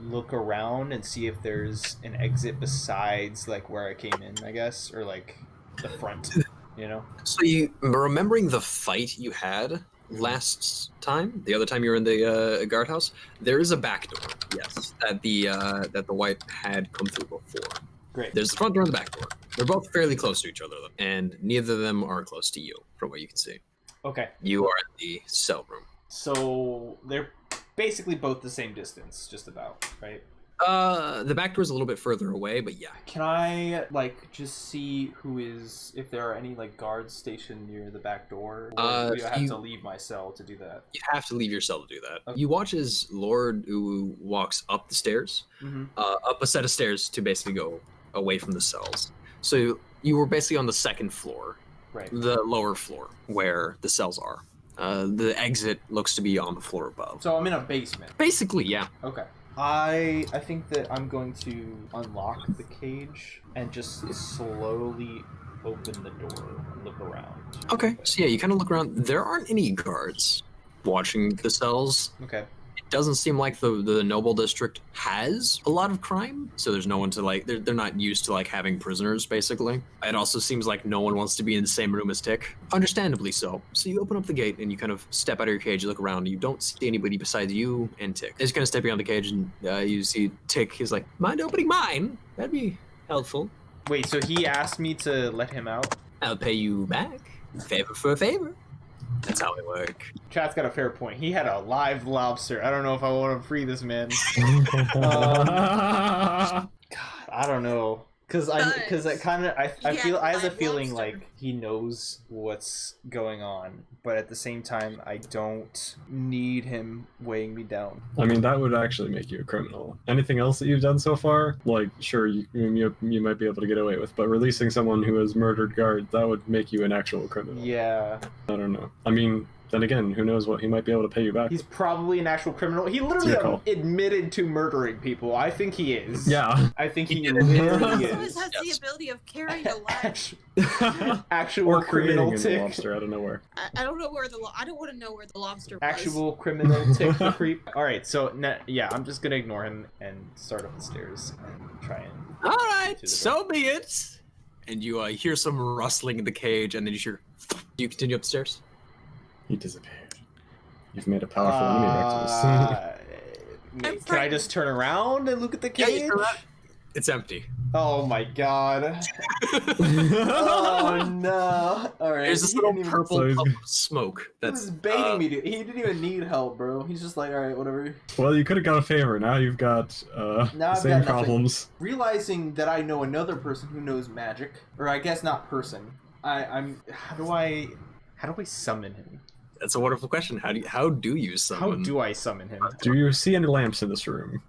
look around and see if there's an exit besides like where I came in, I guess, or like the front, you know? So you remembering the fight you had last time, the other time you were in the guardhouse, there is a back door, yes, that the white had come through before. Great. There's the front door and the back door. They're both fairly close to each other, though, and neither of them are close to you, from what you can see. Okay. You are in the cell room. So they're basically both the same distance, just about, right? The back door is a little bit further away, but yeah. Can I like just see who is, if there are any like guards stationed near the back door? Or do I have to leave my cell to do that? You have to leave your cell to do that. Okay. You watch as Lord Uwu walks up the stairs, up a set of stairs to basically go away from the cells. So you were basically on the second floor, Right. the lower floor where the cells are. The exit looks to be on the floor above. So I'm in a basement. Basically, yeah. Okay. I think that I'm going to unlock the cage and just slowly open the door and look around. Okay, so yeah, you kind of look around. There aren't any guards watching the cells. Okay. It doesn't seem like the noble district has a lot of crime, so there's no one to like, they're not used to like having prisoners, basically. It also seems like no one wants to be in the same room as Tick, understandably so. So you open up the gate and you kind of step out of your cage, you look around, and you don't see anybody besides you and Tick. Just kind of step beyond the cage and you see Tick. He's like, mind opening mine? That'd be helpful. Wait, so he asked me to let him out? I'll pay you back. Favor for a favor. That's how it works. Chat's got a fair point. He had a live lobster. I don't know if I want to free this man. God, I don't know. Cause I kind of I feel I have a feeling like he knows what's going on, but at the same time I don't need him weighing me down. I mean, that would actually make you a criminal. Anything else that you've done so far? Like, sure, you might be able to get away with, but releasing someone who has murdered guards, that would make you an actual criminal. Yeah. I don't know. I mean, then again, who knows what he might be able to pay you back. He's probably an actual criminal. He literally admitted to murdering people. I think he is. Yeah. I think he literally Reximus is. has the ability of carrying a life. Actual Or criminal creating a tick. lobster out of nowhere. I don't know where I don't want to know where the lobster was. Actual criminal tick the creep. Alright, so yeah, I'm just gonna ignore him and start up the stairs and try and... Alright, so be it. And you hear some rustling in the cage, and then you hear... Do you continue upstairs? He disappeared. You've made a powerful enemy, Reximus. Can I just turn around and look at the cage? Yeah, it's empty. Oh my god. Oh no. Alright. There's this little purple puff of smoke He that's was baiting me, dude. He didn't even need help, bro. He's just like, alright, whatever. Well, you could have got a favor. Now you've got Now I've same got nothing. problems. Realizing that I know another person who knows magic, or I guess not person. I'm. How do I summon him? That's a wonderful question. How do you summon? How do I summon him? Do you see any lamps in this room?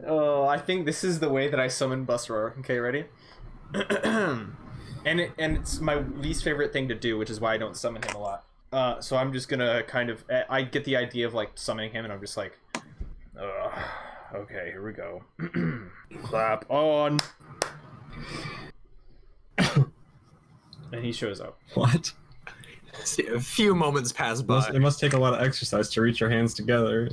Oh, I think this is the way that I summon mblohr. Okay, ready? and it's my least favorite thing to do, which is why I don't summon him a lot. So I'm just gonna kind of... I get the idea of like summoning him, and I'm just like, okay, here we go. Clap on. And he shows up. What? See, a few moments pass by. It must take a lot of exercise to reach your hands together.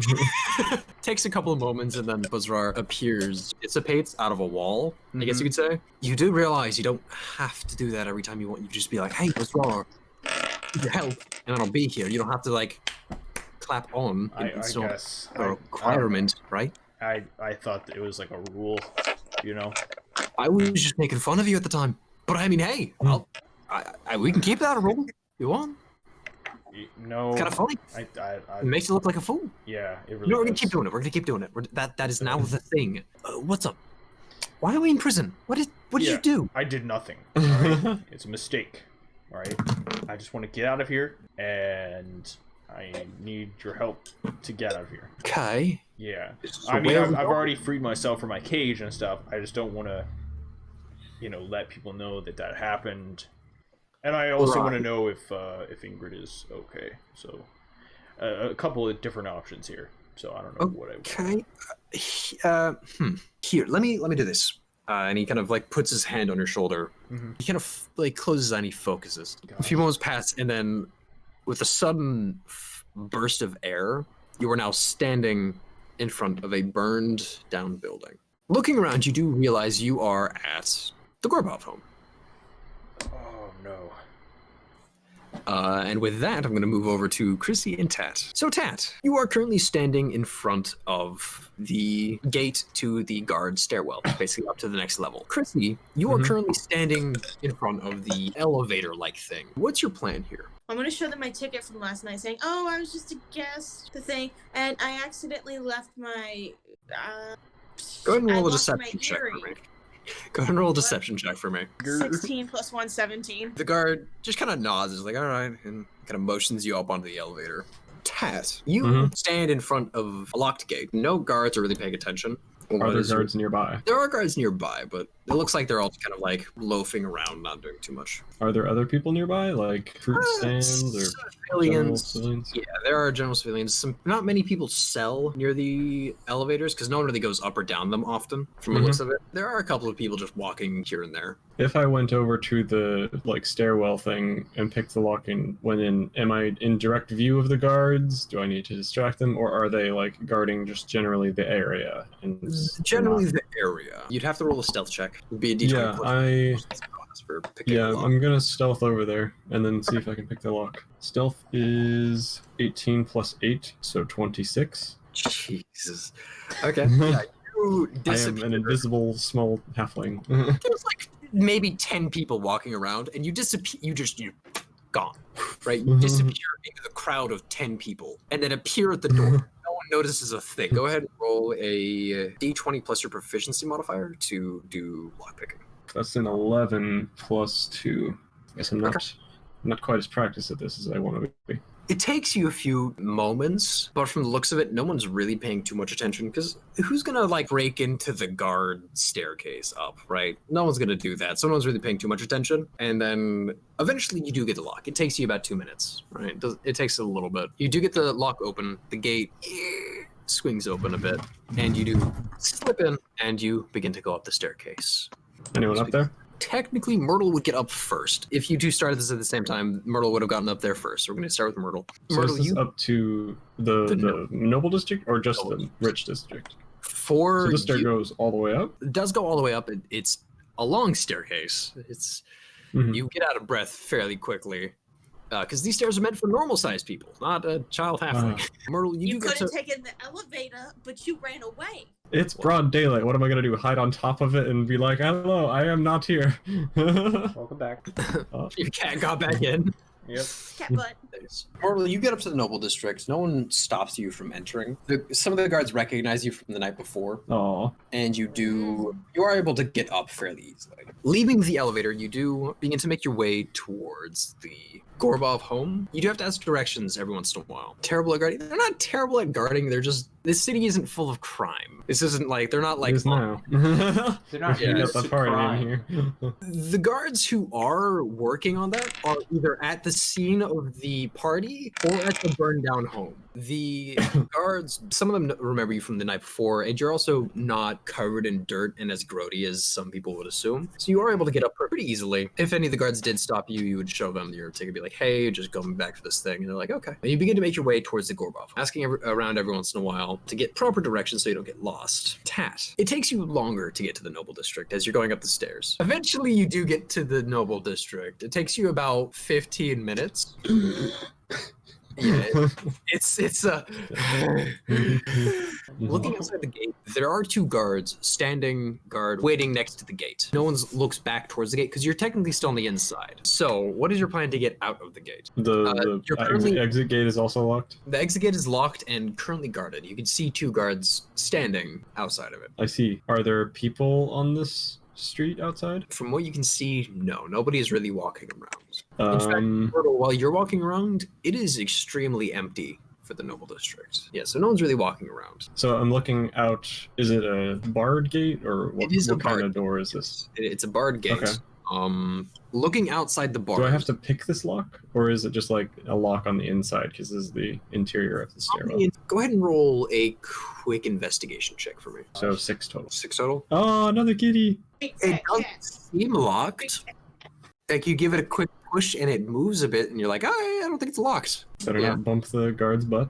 Takes a couple of moments, and then mblohr appears, dissipates out of a wall, I guess you could say. You do realize you don't have to do that every time you want. You just be like, hey, mblohr, need your help, and I'll be here. You don't have to, like, clap on. It's not guess. a requirement, right? I thought that it was like a rule, you know? I was just making fun of you at the time. But I mean, hey, we can keep that a rule if you want. No. Kind of funny. It makes you look like a fool. Yeah, it really No, we're gonna does. keep doing it. We're gonna keep doing it. That is now the thing. What's up? Why are we in prison? What did you do? I did nothing. Right? It's a mistake. All right. I just want to get out of here, and I need your help to get out of here. Okay. Yeah. So I mean, where are I've we going? already freed myself from my cage and stuff. I just don't want to, let people know that happened. And I also want to know if Ingrid is okay. So, a couple of different options here. So I don't know what I. Okay. Here, let me do this. And he kind of like puts his hand on your shoulder. Mm-hmm. He kind of like closes his eye and he focuses. Got A few it. moments pass, and then with a sudden burst of air, you are now standing in front of a burned down building. Looking around, you do realize you are at the Gorbov home. Oh no. And with that, I'm going to move over to Chrysy and Tat. So Tat, you are currently standing in front of the gate to the guard stairwell, basically up to the next level. Chrysy, you are currently standing in front of the elevator-like thing. What's your plan here? I'm gonna show them my ticket from last night, saying, "Oh, I was just a guest." The thing, and I accidentally left my. Go ahead and I roll a lost my deception check for earring. me. Go ahead and roll a deception check for me. 16 plus 1, 17. The guard just kind of nods, is like, all right, and kind of motions you up onto the elevator. Tat, you stand in front of a locked gate. No guards are really paying attention. Are there guards nearby? There are guards nearby, but it looks like they're all kind of like loafing around, not doing too much. Are there other people nearby, like fruit stands or general civilians? Yeah, there are general civilians. Not many people sell near the elevators because no one really goes up or down them often. From the looks of it, there are a couple of people just walking here and there. If I went over to the like stairwell thing and picked the lock and went in, am I in direct view of the guards? Do I need to distract them, or are they like guarding just generally the area? And generally the area. You'd have to roll a stealth check. It'd be a d20 for picking the lock. I'm gonna stealth over there and then see if I can pick the lock. Stealth is 18 plus 8, so 26. Jesus. Okay. Yeah, you I am disappear. an invisible small halfling. There's like maybe 10 people walking around, and you disappear. You're gone, right? You disappear into the crowd of 10 people, and then appear at the door. No one notices a thing. Go ahead and roll a d20 plus your proficiency modifier to do lockpicking. That's an 11 plus 2. I guess I'm not quite as practiced at this as I want to be. It takes you a few moments, but from the looks of it, no one's really paying too much attention because who's gonna like break into the guard staircase up, right? No one's gonna do that. Someone's really paying too much attention, and then eventually you do get the lock. It takes you about 2 minutes, right? It takes a little bit. You do get the lock open. The gate swings open a bit, and you do slip in, and you begin to go up the staircase. Anyone up there? Technically, Myrtle would get up first. If you two started this at the same time, Myrtle would have gotten up there first. So we're going to start with Myrtle. So Myrtle, this is up to the noble district or just the rich district? For So the stair goes all the way up? It does go all the way up. It's a long staircase. It's You get out of breath fairly quickly. Because these stairs are meant for normal-sized people, not a child halfling. Myrtle, You do could get have to... taken the elevator, but you ran away. It's broad daylight. What am I going to do? Hide on top of it and be like, hello, I am not here. Welcome back. Your cat got back in. Yep. Cat butt. Myrtle, you get up to the noble district. No one stops you from entering. Some of the guards recognize you from the night before. Aw. And you are able to get up fairly easily. Leaving the elevator, you do begin to make your way towards the Gorbov home. You do have to ask directions every once in a while. Terrible at guarding? They're not terrible at guarding, they're just, this city isn't full of crime. This isn't like, they're not like... It is now. They're not Yeah, used Got to that party crime. in here. The guards who are working on that are either at the scene of the party or at the burned down home. The guards, some of them remember you from the night before, and you're also not covered in dirt and as grody as some people would assume. So you are able to get up pretty easily. If any of the guards did stop you, you would show them your ticket, be like, hey, just going back for this thing. And they're like, okay. And you begin to make your way towards the Gorbov, asking around every once in a while to get proper directions so you don't get lost. Tat. It takes you longer to get to the noble district as you're going up the stairs. Eventually you do get to the noble district. It takes you about 15 minutes. Yeah, it's looking outside the gate. There are 2 guards standing guard, waiting next to the gate. No one looks back towards the gate because you're technically still on the inside. So, what is your plan to get out of the gate? The you're currently, exit gate is also locked? the exit gate is locked and currently guarded. You can see 2 guards standing outside of it. I see. Are there people on this street outside? From what you can see, no, nobody is really walking around. In fact, Myrtle, while you're walking around, it is extremely empty for the Noble District. Yeah, so no one's really walking around. So I'm looking out. Is it a barred gate or what, It is what a kind barred of door is this? It's a barred gate. Okay. Looking outside the bar. Do I have to pick this lock, or is it just like a lock on the inside because this is the interior of the stairwell? Go ahead and roll a quick investigation check for me. So 6 total. 6 total. Oh, another kitty! It doesn't seem locked. Like you give it a quick push and it moves a bit, and you're like, oh, I don't think it's locked. Better Yeah. not bump the guard's butt.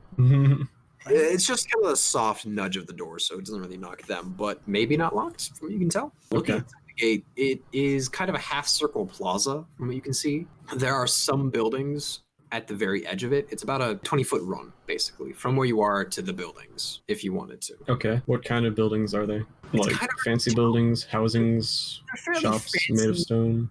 It's just kind of a soft nudge of the door, so it doesn't really knock them, but maybe not locked from what you can tell. Looking Okay. inside the gate, it is kind of a half-circle plaza from what you can see. There are some buildings at the very edge of it. It's about a 20-foot run, basically, from where you are to the buildings, if you wanted to. Okay. What kind of buildings are they? It's Like kind of- fancy buildings, housings, They're fairly shops made of fancy stone?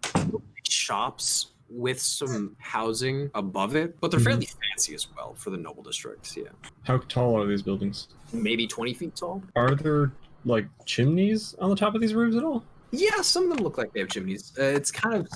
shops with some housing above it, but they're fairly fancy as well for the Noble District. Yeah, How tall are these buildings? maybe 20 feet tall. Are there like chimneys on the top of these roofs at all? Yeah, some of them look like they have chimneys. It's kind of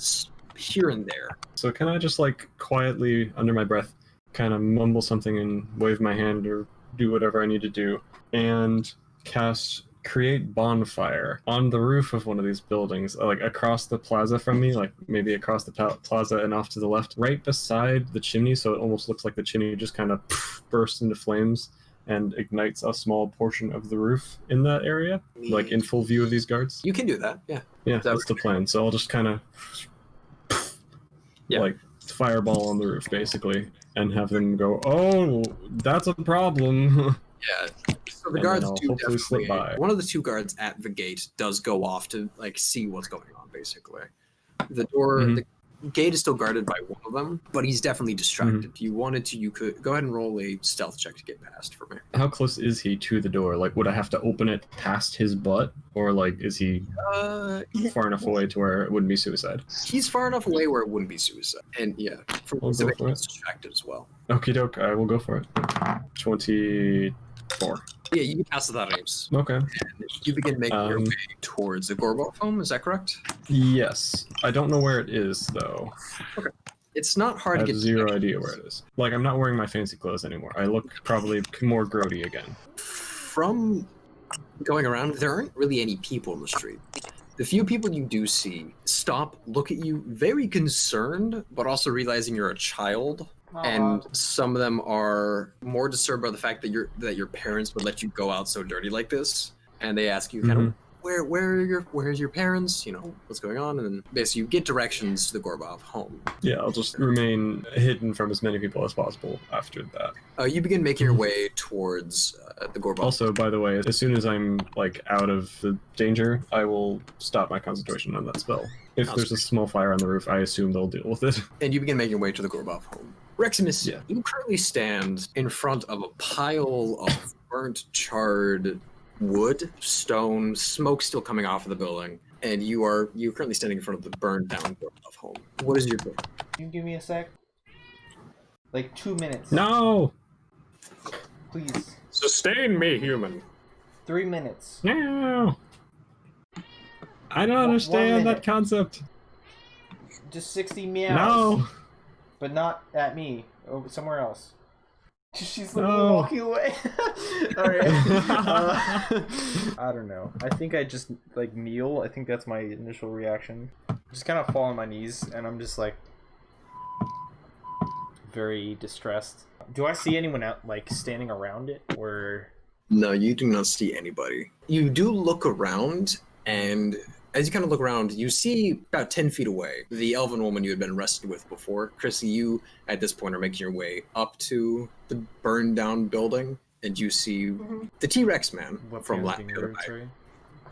here and there. So can I just like quietly, under my breath, kind of mumble something and wave my hand or do whatever I need to do and cast create bonfire on the roof of one of these buildings, like across the plaza from me, like maybe across the plaza and off to the left, right beside the chimney, so it almost looks like the chimney just kind of bursts into flames and ignites a small portion of the roof in that area, like in full view of these guards. You can do that. Yeah. Yeah, That that's the plan. So I'll just kind of Yeah. like fireball on the roof basically and have them go, oh, that's a problem. Yeah. So the And guards then I'll do hopefully slip definitely. by. One of the 2 guards at the gate does go off to like see what's going on. Basically, the door, Mhm. the gate is still guarded by one of them, but he's definitely distracted. Mm-hmm. If you wanted to, you could go ahead and roll a stealth check to get past for me. How close is he to the door? Like, would I have to open it past his butt? Or like, is he far enough away to where it wouldn't be suicide? He's far enough away where it wouldn't be suicide. And yeah, from I'll go for he's it. distracted as well. Okie doke, I will go for it. 24. Yeah, you can pass without aims. Okay. And you begin making your Um, way towards the Gorbov home, is that correct? Yes. I don't know where it is, though. It's not I hard to have get zero idea where it is. Like, I'm not wearing my fancy clothes anymore. I look probably more grody again. From going around, there aren't really any people in the street. The few people you do see stop, look at you, very concerned, but also realizing you're a child. And some of them are more disturbed by the fact that your parents would let you go out so dirty like this, and they ask you kind of where's your parents? You know what's going on, and then basically you get directions to the Gorbov home. Yeah, I'll just remain hidden from as many people as possible after that. You begin making your way towards the Gorbov. Also, by the way, as soon as I'm like out of the danger, I will stop my concentration on that spell. If there's a small fire on the roof, I assume they'll deal with it. And you begin making your way to the Gorbov home. Reximus, Yeah. you currently stand in front of a pile of burnt, charred wood, stone, smoke still coming off of the building, and you're currently standing in front of the burned down Gorbov home. What is your goal? Can you give me a sec? Like 2 minutes. No! Please. Sustain me, human. 3 minutes. No! I don't One understand minute. that concept. Just 60 meows. No! But not at me. Over somewhere else. She's literally No. walking away. Alright. I don't know. I think I just like kneel. I think that's my initial reaction. Just kind of fall on my knees and I'm just like very distressed. Do I see anyone out like standing around it or No, you do not see anybody. You do look around, and as you kind of look around, you see about 10 feet away the elven woman you had been arrested with before. Chrysy, you at this point are making your way up to the burned down building, and you see the T-Rex man from last the other night,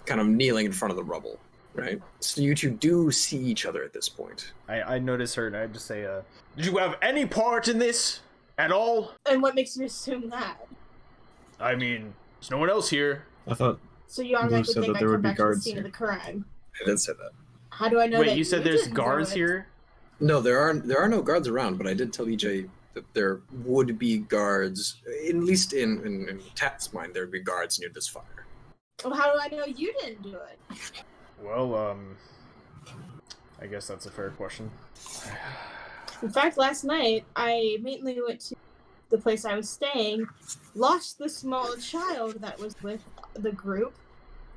kind of kneeling in front of the rubble, right? So you two do see each other at this point. I notice her and I just say, did you have any part in this? At all? And what makes you assume that? I mean, there's no one else here. I thought So you Blue automatically said think that I there come would be back to the guards scene of here. the crime. I did say that. How do I know that Wait, you said there's didn't guards do it? here? No, there are no guards around, but I did tell EJ that there would be guards, at least in Tat's mind, there would be guards near this fire. Well, how do I know you didn't do it? Well, I guess that's a fair question. In fact, last night, I immediately went to the place I was staying, lost the small child that was with the group,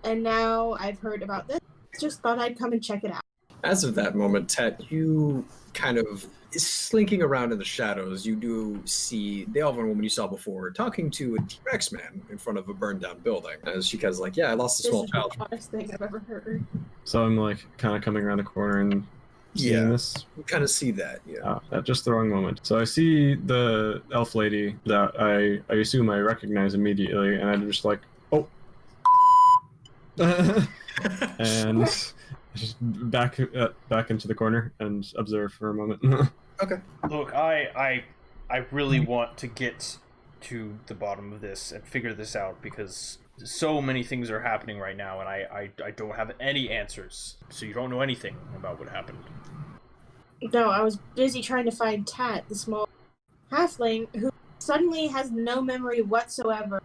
and now I've heard about this. Just thought I'd come and check it out. As of that moment, Tet, you kind of slinking around in the shadows, you do see the elven woman you saw before talking to a T-Rex man in front of a burned down building. As she kind of like, yeah, I lost a This small is child. the oddest thing I've ever heard. So I'm like kind of coming around the corner and seeing this. You kind of see that, yeah. At just the wrong moment. So I see the elf lady that I assume I recognize immediately, and I'm just like, oh. And just back into the corner and observe for a moment. Okay. Look, I really want to get to the bottom of this and figure this out because so many things are happening right now, and I don't have any answers. So you don't know anything about what happened. No, I was busy trying to find Tat, the small halfling, who suddenly has no memory whatsoever.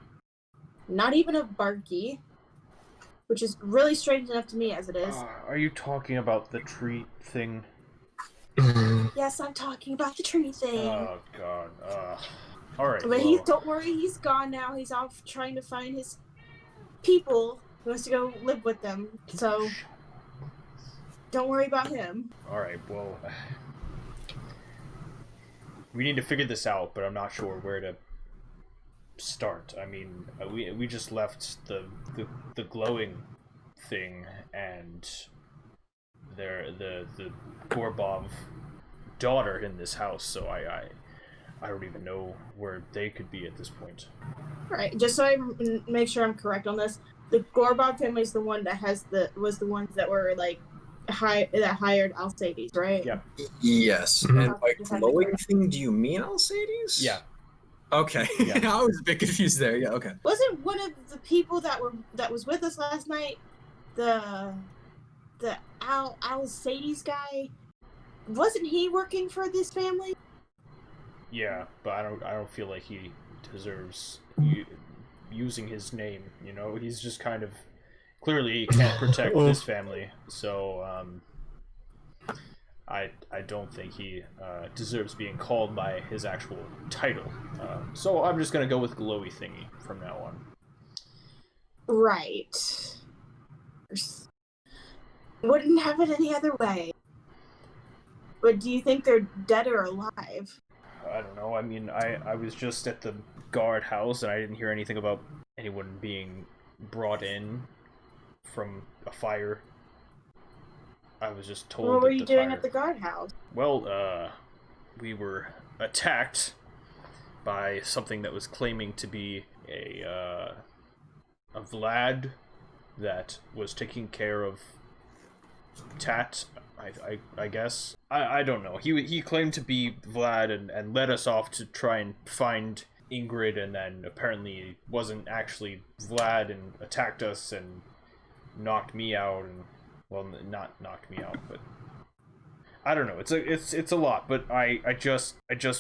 Not even of Barky, which is really strange enough to me as it is. Are you talking about the tree thing? Yes, I'm talking about the tree thing. Oh God. All right. But don't worry, he's gone now. He's off trying to find his people. He wants to go live with them. So don't worry about him. All right. Well, we need to figure this out, but I'm not sure where to start. I mean, we just left the glowing thing and the Gorbov daughter in this house, so I don't even know where they could be at this point. Right. Just so I make sure I'm correct on this, the Gorbov family is the one that was the ones that were like that hired Alcides, right? Yeah. Yes. Mhm. And by glowing thing, do you mean Alcides? Yeah. Okay. Yeah. I was a bit confused there. Yeah, okay. Wasn't one of the people that was with us last night the Alcides guy? Wasn't he working for this family? Yeah, but I don't feel like he deserves using his name. You know, he's just kind of clearly he can't protect this family, so I don't think he deserves being called by his actual title. So I'm just gonna go with glowy thingy from now on. Right. Wouldn't have it any other way. But do you think they're dead or alive? I don't know. I mean, I was just at the guard house and I didn't hear anything about anyone being brought in from a fire. I was just told. What were that you the doing fire... at the guardhouse? Well, we were attacked by something that was claiming to be a Vlad that was taking care of Tat. I guess. I don't know. He claimed to be Vlad and led us off to try and find Ingrid, and then apparently wasn't actually Vlad and attacked us and knocked me out, and well, not knocked me out, but I don't know. It's a lot, but I just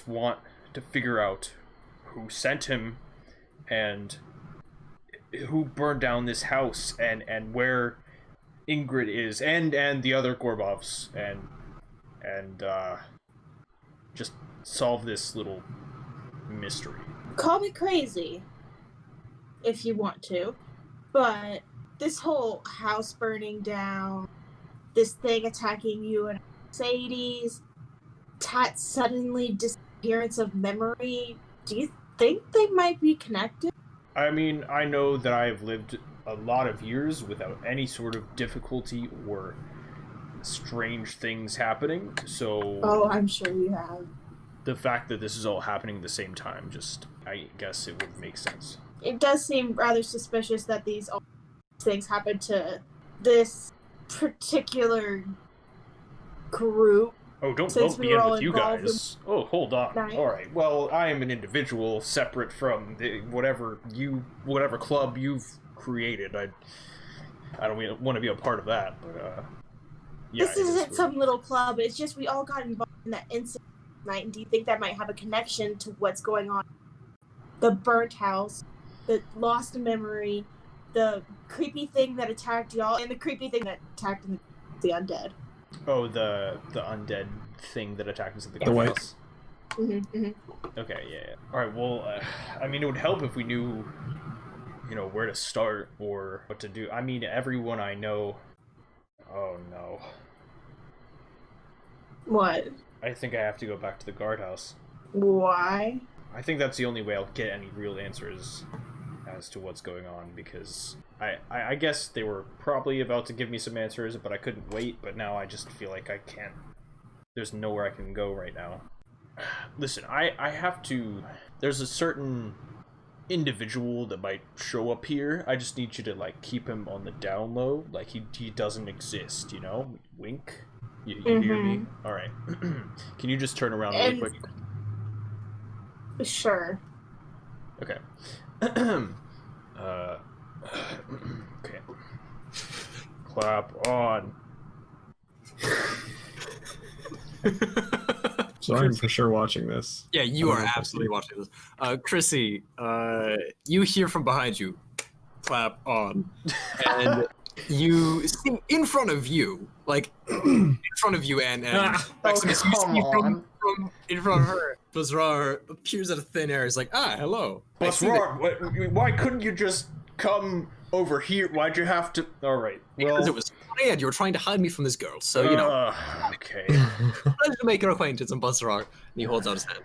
want to figure out who sent him and who burned down this house and where Ingrid is and the other Gorbovs and just solve this little mystery. Call me crazy if you want to, but this whole house burning down, this thing attacking you and Mercedes, Tat's suddenly disappearance of memory, do you think they might be connected? I mean, I know that I've lived a lot of years without any sort of difficulty or strange things happening, so... Oh, I'm sure you have. The fact that this is all happening at the same time, just, I guess it would make sense. It does seem rather suspicious that all these things happen to this particular group Oh, don't Since lump we me in were all with you involved guys. Oh, hold on. Right. All right. Well, I am an individual, separate from whatever club you've created. I don't want to be a part of that. But yeah, This it is isn't weird. some little club. It's just we all got involved in that incident tonight. And do you think that might have a connection to what's going on? The burnt house, the lost memory, the creepy thing that attacked y'all, and the creepy thing that attacked the undead. Oh, the undead thing that attacked us at the The white. house. Mm-hmm. Okay, yeah. All right. Well, I mean, it would help if we knew, where to start or what to do. I mean, everyone I know. Oh no. What? I think I have to go back to the guardhouse. Why? I think that's the only way I'll get any real answers as to what's going on, because I guess they were probably about to give me some answers, but I couldn't wait, but now I just feel like I can't. There's nowhere I can go right now. Listen, I have to... There's a certain individual that might show up here. I just need you to, like, keep him on the down low. Like, he doesn't exist, Wink? You hear me? Alright. Can you just turn around really quick? Sure. Okay. Okay. Clap on. So I'm for sure watching this. Yeah, you I are don't know if I absolutely see. watching this. Chrysy, you hear from behind you, clap on, and you see in front of you, like in front of you, and Reximus, you come see on. from in front of her, Mblohr appears out of thin air. He's like, hello. I see that- Mblohr, why couldn't you just come over here? Why'd you have to? All right. Because Well, it was planned. You were trying to hide me from this girl, so you know. Okay. Pleasure to make your acquaintance, Mblohr. And he holds out his hand.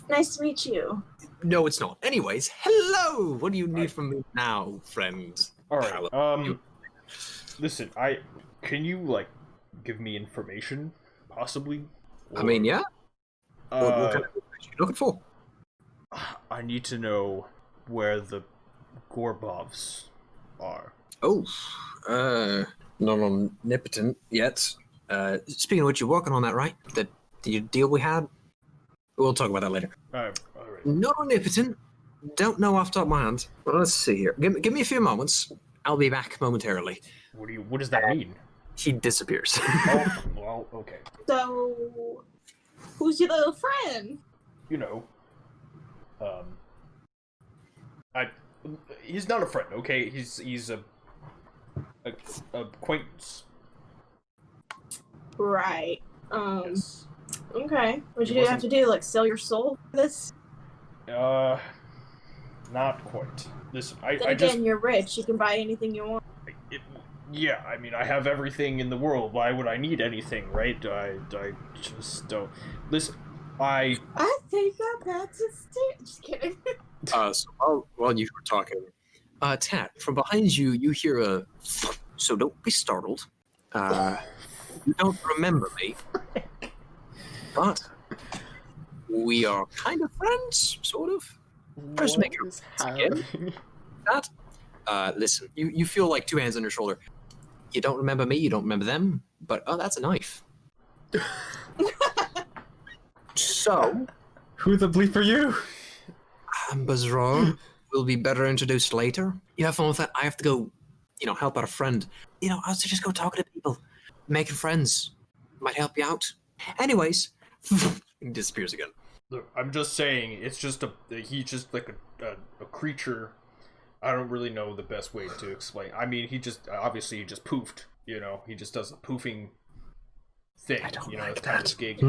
Nice to meet you. No, it's not. Anyways, hello. What do you need from me now, friend? All right. Hello. Listen, can you like give me information, possibly? I mean, yeah. What kind of information are you looking for? I need to know where the Gorbovs are. Oh, not omnipotent yet. Speaking of which, you're working on that, right? The deal we had? We'll talk about that later. All right. Not omnipotent. Don't know off the top of my hand. Well, let's see here. Give me a few moments. I'll be back momentarily. What does that mean? He disappears. Oh, well, okay. So, who's your little friend? He's not a friend, okay? He's a acquaintance. Right. Yes. Okay. What He you have wasn't- to do? Like sell your soul for this? Not quite. Listen, Then I again, just you're rich. You can buy anything you want. yeah, I mean, I have everything in the world. Why would I need anything, right? I just don't. Listen, I think I'm about to stay. Just kidding. So while you were talking, Tat, from behind you, you hear a. So don't be startled. You don't remember me, but we are kind of friends, sort of. First, make your again. Tat, listen, you feel like two hands on your shoulder. You don't remember me, you don't remember them, but that's a knife. So, Who the bleep are you? Mblohr will be better introduced later. You have fun with that. I have to go, help out a friend. I have to just go talking to people, making friends. Might help you out. Anyways, he disappears again. Look, I'm just saying, it's just he's just like a creature. I don't really know the best way to explain. I mean, he just poofed. He just does a poofing thing. I don't It's like kind of that. his gig.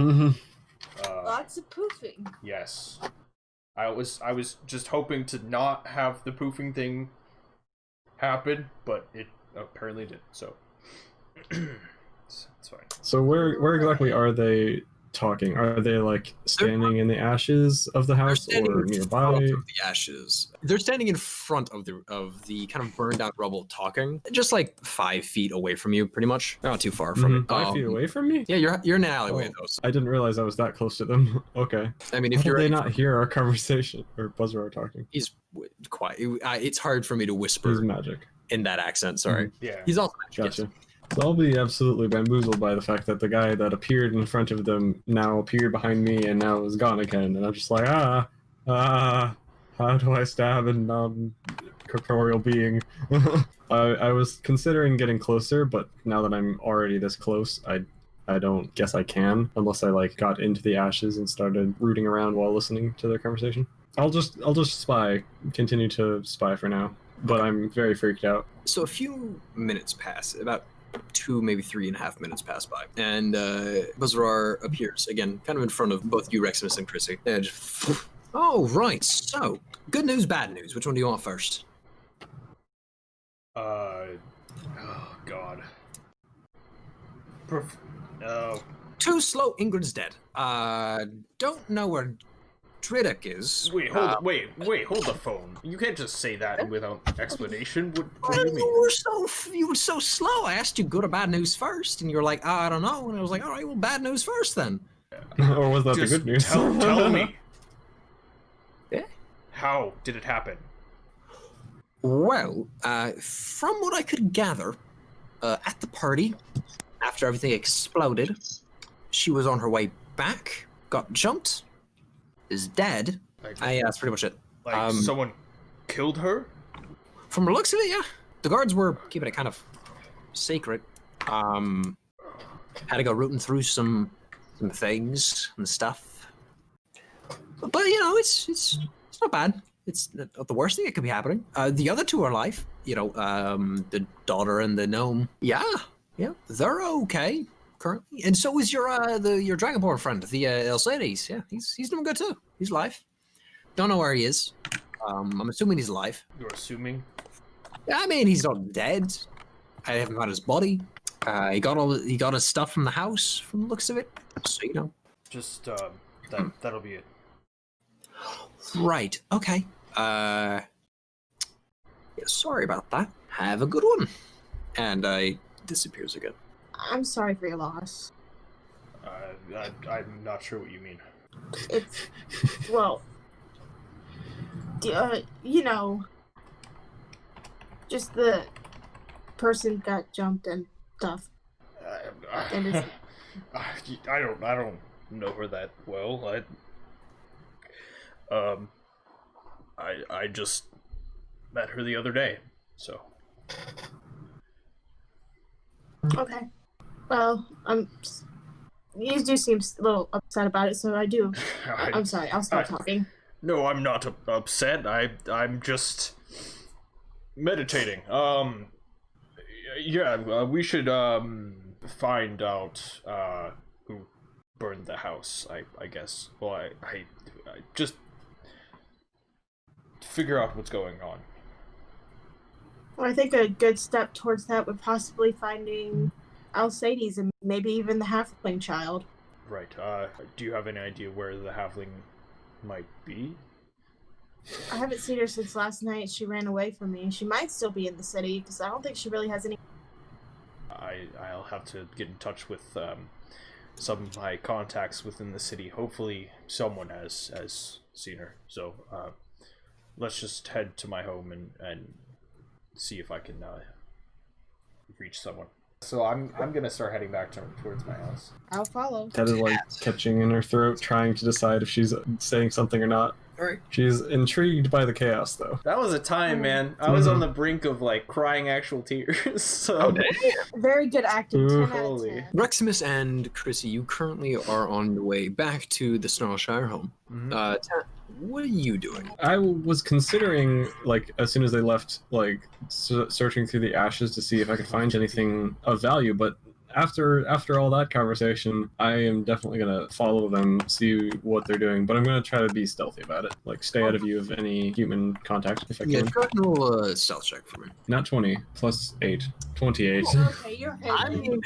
Lots of poofing. Yes. I was just hoping to not have the poofing thing happen, but it apparently did. So it's fine. So where exactly are they talking? Are they like standing in the ashes of the house They're or standing in front nearby? of the ashes. They're standing in front of the kind of burned out rubble, talking, just like 5 feet away from you, pretty much. They're not too far from it. 5 feet away from me? Yeah, you're in an alleyway Oh. though. So, I didn't realize I was that close to them. Okay. I mean, How if did you're they not hear our conversation or Mblohr talking? he's quiet. It's hard for me to whisper He's magic. in that accent. Sorry. Yeah. He's also magic, yes. Gotcha. So I'll be absolutely bamboozled by the fact that the guy that appeared in front of them now appeared behind me and now is gone again, and I'm just like, how do I stab a non-corporeal being? I was considering getting closer, but now that I'm already this close, I don't guess I can, unless I like got into the ashes and started rooting around while listening to their conversation. I'll just spy, continue to spy for now, but I'm very freaked out. So a few minutes pass, about 2, maybe 3.5 minutes pass by, and Buzzarar appears again, kind of in front of both you, Reximus, and Chrysy. And oh, right. So, good news, bad news. Which one do you want first? Oh God. Too slow. Ingrid's dead. Don't know where Driddick is. Wait, hold the phone. You can't just say that without explanation. What do you mean? You were so slow. I asked you good or bad news first, and you were like, I don't know. And I was like, all right, well, bad news first then. Or was that Just the good news? Tell me. Yeah. How did it happen? Well, from what I could gather, at the party, after everything exploded, she was on her way back, got jumped, is dead. That's pretty much it. Like someone killed her? From the looks of it, yeah. The guards were keeping it kind of secret. Had to go rooting through some things and stuff. But you know, it's not bad. It's not the worst thing that could be happening. The other two are alive. You know, the daughter and the gnome. Yeah, they're okay currently. And so is your Dragonborn friend, the Elsades. Yeah, he's doing good too. He's alive. Don't know where he is. I'm assuming he's alive. You're assuming? I mean, he's not dead. I haven't found his body. He got his stuff from the house, from the looks of it. So you know. Just that'll be it. Right. Okay. Yeah, sorry about that. Have a good one. And disappears again. I'm sorry for your loss. I'm not sure what you mean. It's well, you know, just the person got jumped and stuff. And it's, I don't know her that well. I just met her the other day, so. okay. Well, you do seem a little upset about it, so I do. I'm sorry. I'll stop talking. No, I'm not upset. I'm just meditating. Yeah, we should find out who burned the house. I guess. Well, I just figure out what's going on. Well, I think a good step towards that would possibly finding Alcides and maybe even the halfling child. Right. Do you have any idea where the halfling might be? I haven't seen her since last night. She ran away from me. She might still be in the city because I don't think she really has any. I'll have to get in touch with some of my contacts within the city. Hopefully, someone has seen her. So let's just head to my home and see if I can reach someone. So I'm gonna start heading back towards my house. I'll follow. Ted is like catching in her throat, trying to decide if she's saying something or not. All right. She's intrigued by the chaos, though. That was a time, man. I was on the brink of like crying actual tears. So Very good acting. 10 out of Holy. 10. Reximus and Chrysy, you currently are on your way back to the Snarlshire home. Tat, what are you doing? I was considering, like, as soon as they left, like, searching through the ashes to see if I could find anything of value, but after all that conversation, I am definitely gonna follow them, see what they're doing, but I'm gonna try to be stealthy about it. Like, stay out of view of any human contact if I Yeah, can. go ahead and roll a stealth check for me. Not 20, plus 8. 28. Okay, you're I hidden.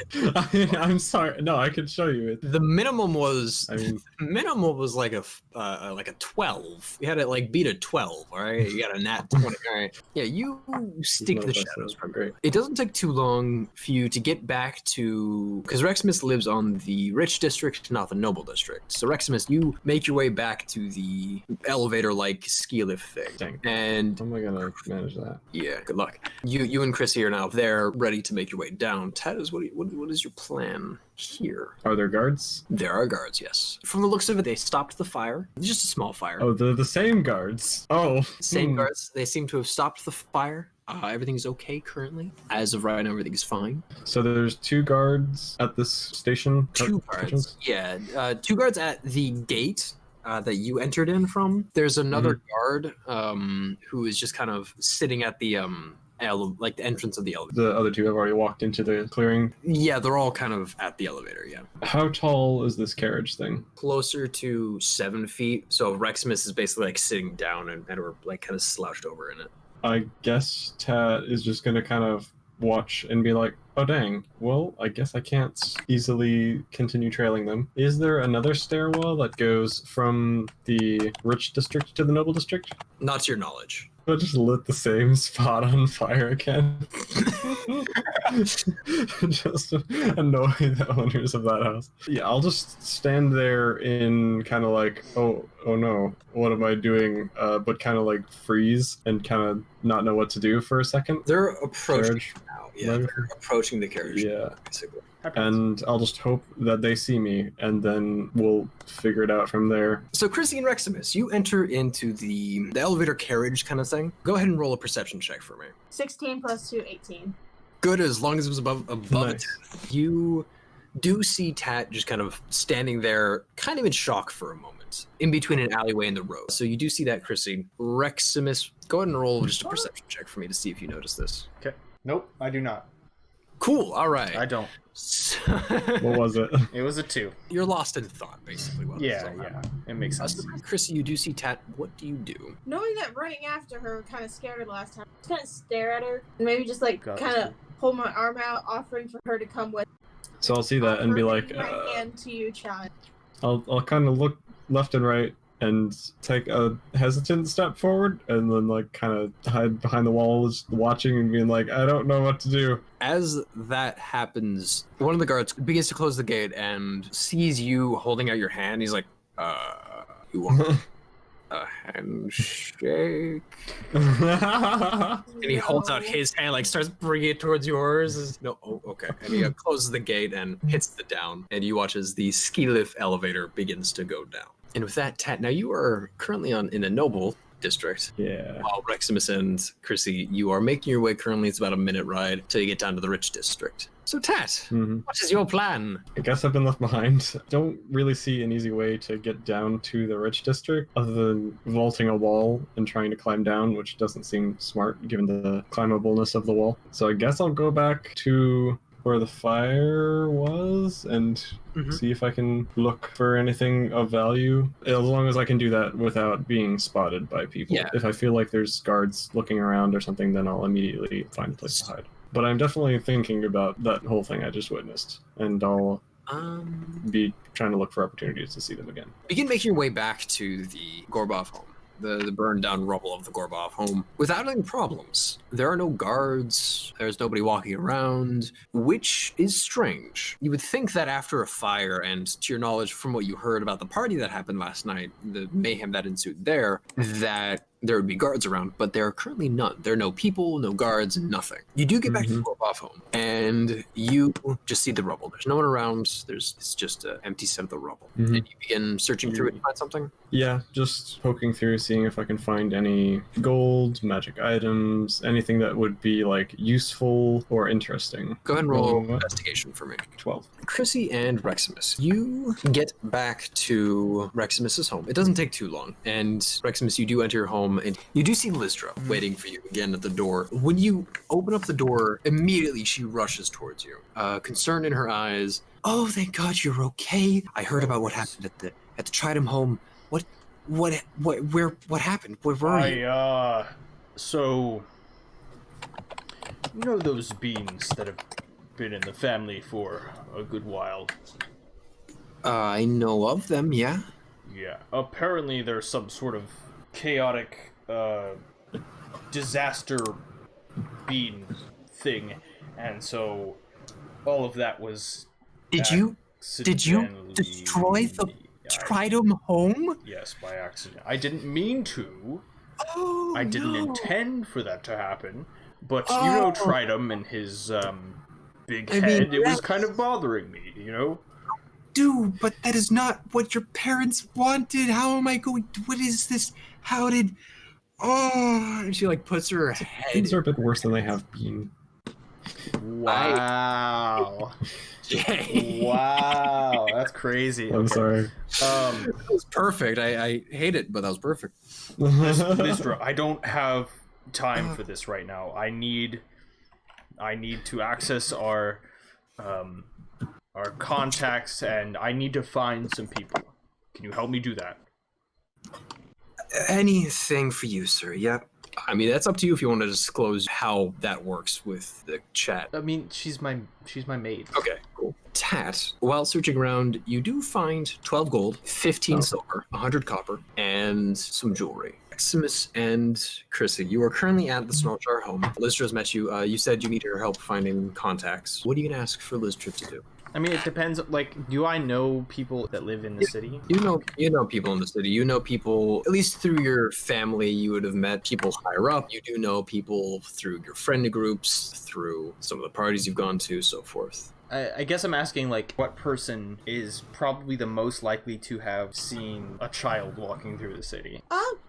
mean, I'm sorry. No, I can show you it. the minimum was I mean, like a 12. You had to like beat a 12, all right? You got a nat 20. All right. Yeah, you stick to the shadows. Great. It doesn't take too long for you to get back to because Reximus lives on the rich district, not the noble district. So Reximus, you make your way back to the elevator-like ski lift thing. Dang. And How am I gonna manage that? yeah, good luck. You and Chrysy are now there, ready to make your way down. Tez, what is your plan here? Are there guards? There are guards, yes. From the looks of it, they stopped the fire. It's just a small fire. Oh, they're the same guards. Oh. Same guards. They seem to have stopped the fire. Everything's okay currently. As of right now, everything's fine. So there's 2 guards at this station? 2 guards. Yeah, 2 guards at the gate that you entered in from. There's another guard who is just kind of sitting at the the entrance of the elevator. The other 2 have already walked into the clearing. Yeah, they're all kind of at the elevator, yeah. How tall is this carriage thing? Closer to 7 feet. So Reximus is basically like sitting down and we're like kind of slouched over in it. I guess Tat is just gonna kind of watch and be like, oh dang, well, I guess I can't easily continue trailing them. Is there another stairwell that goes from the rich district to the noble district? Not to your knowledge. I just lit the same spot on fire again. Just annoy the owners of that house. Yeah, I'll just stand there in kind of like, oh no, what am I doing? But kind of like freeze and kind of not know what to do for a second. They're approaching Carriage. now. Yeah, they're approaching the carriage. Yeah. Basically. And I'll just hope that they see me, and then we'll figure it out from there. So Chrysy and Reximus, you enter into the elevator carriage kind of thing. Go ahead and roll a perception check for me. 16 plus 2, 18. Good, as long as it was above Nice. it. You do see Tat just kind of standing there, kind of in shock for a moment, in between an alleyway and the road. So you do see that, Chrysy. Reximus, go ahead and roll just a perception check for me to see if you notice this. Okay. Nope, I do not. Cool, all right. I don't. What was it? It was a 2. You're lost in thought, basically. Yeah. It makes sense. So, Chrysy, you do see Tat. What do you do? Knowing that running after her kind of scared her last time, just kind of stare at her and maybe just like God, kind that's of hold my arm out, offering for her to come with. So I'll see that and be like, my hand to you, child. I'll kind of look left and right and take a hesitant step forward, and then like kind of hide behind the walls, watching and being like, I don't know what to do. As that happens, one of the guards begins to close the gate and sees you holding out your hand. He's like, you want a handshake? And he holds out his hand, like starts bringing it towards yours. No, oh, okay. And he closes the gate and hits the down, and you watch as the ski lift elevator begins to go down. And with that, Tat, now you are currently in a noble district. Yeah. While Reximus and Chrysy, you are making your way currently. It's about a minute ride till you get down to the rich district. So Tat, what is your plan? I guess I've been left behind. Don't really see an easy way to get down to the rich district other than vaulting a wall and trying to climb down, which doesn't seem smart given the climbableness of the wall. So I guess I'll go back to where the fire was and see if I can look for anything of value, as long as I can do that without being spotted by people. Yeah. If I feel like there's guards looking around or something, then I'll immediately find a place to hide. But I'm definitely thinking about that whole thing I just witnessed, and I'll be trying to look for opportunities to see them again. Begin making your way back to the Gorbov home, the burned down rubble of the Gorbov home, without any problems. There are no guards, there's nobody walking around, which is strange. You would think that after a fire, and to your knowledge from what you heard about the party that happened last night, the mayhem that ensued there, that there would be guards around, but there are currently none. There are no people, no guards, nothing. You do get back to the Gorbov home, and you just see the rubble. There's no one around. It's just an empty set of the rubble. And you begin searching through it to find something? Yeah, just poking through, seeing if I can find any gold, magic items, anything that would be like useful or interesting. Go ahead and roll investigation for me. 12. Chrysy and Reximus, you get back to Reximus's home. It doesn't take too long. And Reximus, you do enter your home, and you do see Lystra waiting for you again at the door. When you open up the door, immediately she rushes towards you, concerned in her eyes. Oh, thank God you're okay. I heard about what happened at the Tridum home. What happened? Where were you? So, you know those beings that have been in the family for a good while? I know of them, yeah. Yeah. Apparently there's some sort of chaotic, disaster being thing, and so all of that was. Did you accidentally- destroy the Tridom home? Yes, by accident. I didn't mean to. Oh, I didn't no. intend for that to happen. But you know, Tridom and his big I head. mean, It was kind of bothering me. You know. Dude, but that is not what your parents wanted. How am I going? What is this? How did? Oh, and she like puts her head. Things are a bit worse than they have been. Wow. Wow, that's crazy. I'm sorry. That was perfect. I hate it, but that was perfect. Lystra, I don't have time for this right now. I need to access our contacts, and I need to find some people. Can you help me do that? Anything for you, sir. Yep. I mean, that's up to you if you want to disclose how that works with the chat. I mean, she's my maid. Okay, cool. Tat, while searching around, you do find 12 gold, 15 silver, 100 copper, and some jewelry. Reximus and Chrysy, you are currently at the Small Jar home. Lystra's met you. You said you need her help finding contacts. What are you going to ask for Lystra to do? I mean, it depends. Like, do I know people that live in the city? You know people in the city. You know people, at least through your family, you would have met people higher up. You do know people through your friend groups, through some of the parties you've gone to, so forth. I guess I'm asking, like, what person is probably the most likely to have seen a child walking through the city?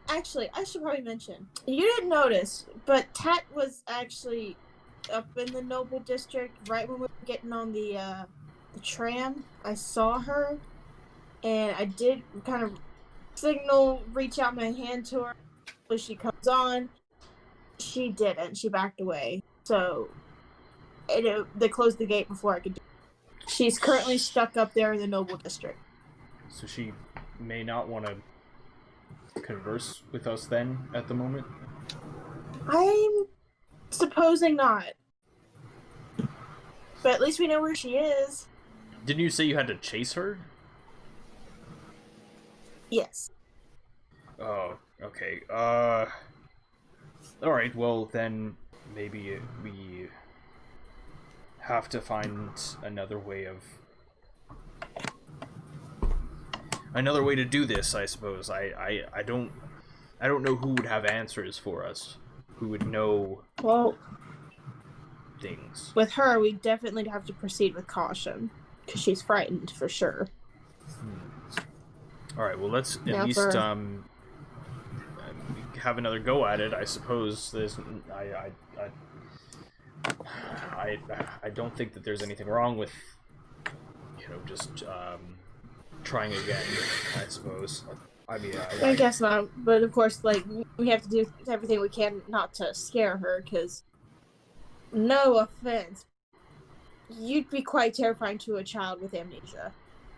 Actually, I should probably mention. You didn't notice, but Tat was actually up in the Noble District right when we were getting on the tram. I saw her, and I did kind of reach out my hand to her. So she comes on. She didn't. She backed away. So they closed the gate before I could do it. She's currently stuck up there in the Noble District. So she may not want to converse with us then at the moment? I'm supposing not. But at least we know where she is. Didn't you say you had to chase her? Yes. Oh, okay. Alright, well then maybe we have to find another way to do this, I suppose. I don't know who would have answers for us. Who would know things. With her, we definitely have to proceed with caution. Because she's frightened, for sure. Alright, well let's at least have another go at it, I suppose. I don't think that there's anything wrong with, just trying again, I suppose. I mean, I guess not, but of course, like, we have to do everything we can not to scare her, because, no offense, you'd be quite terrifying to a child with amnesia.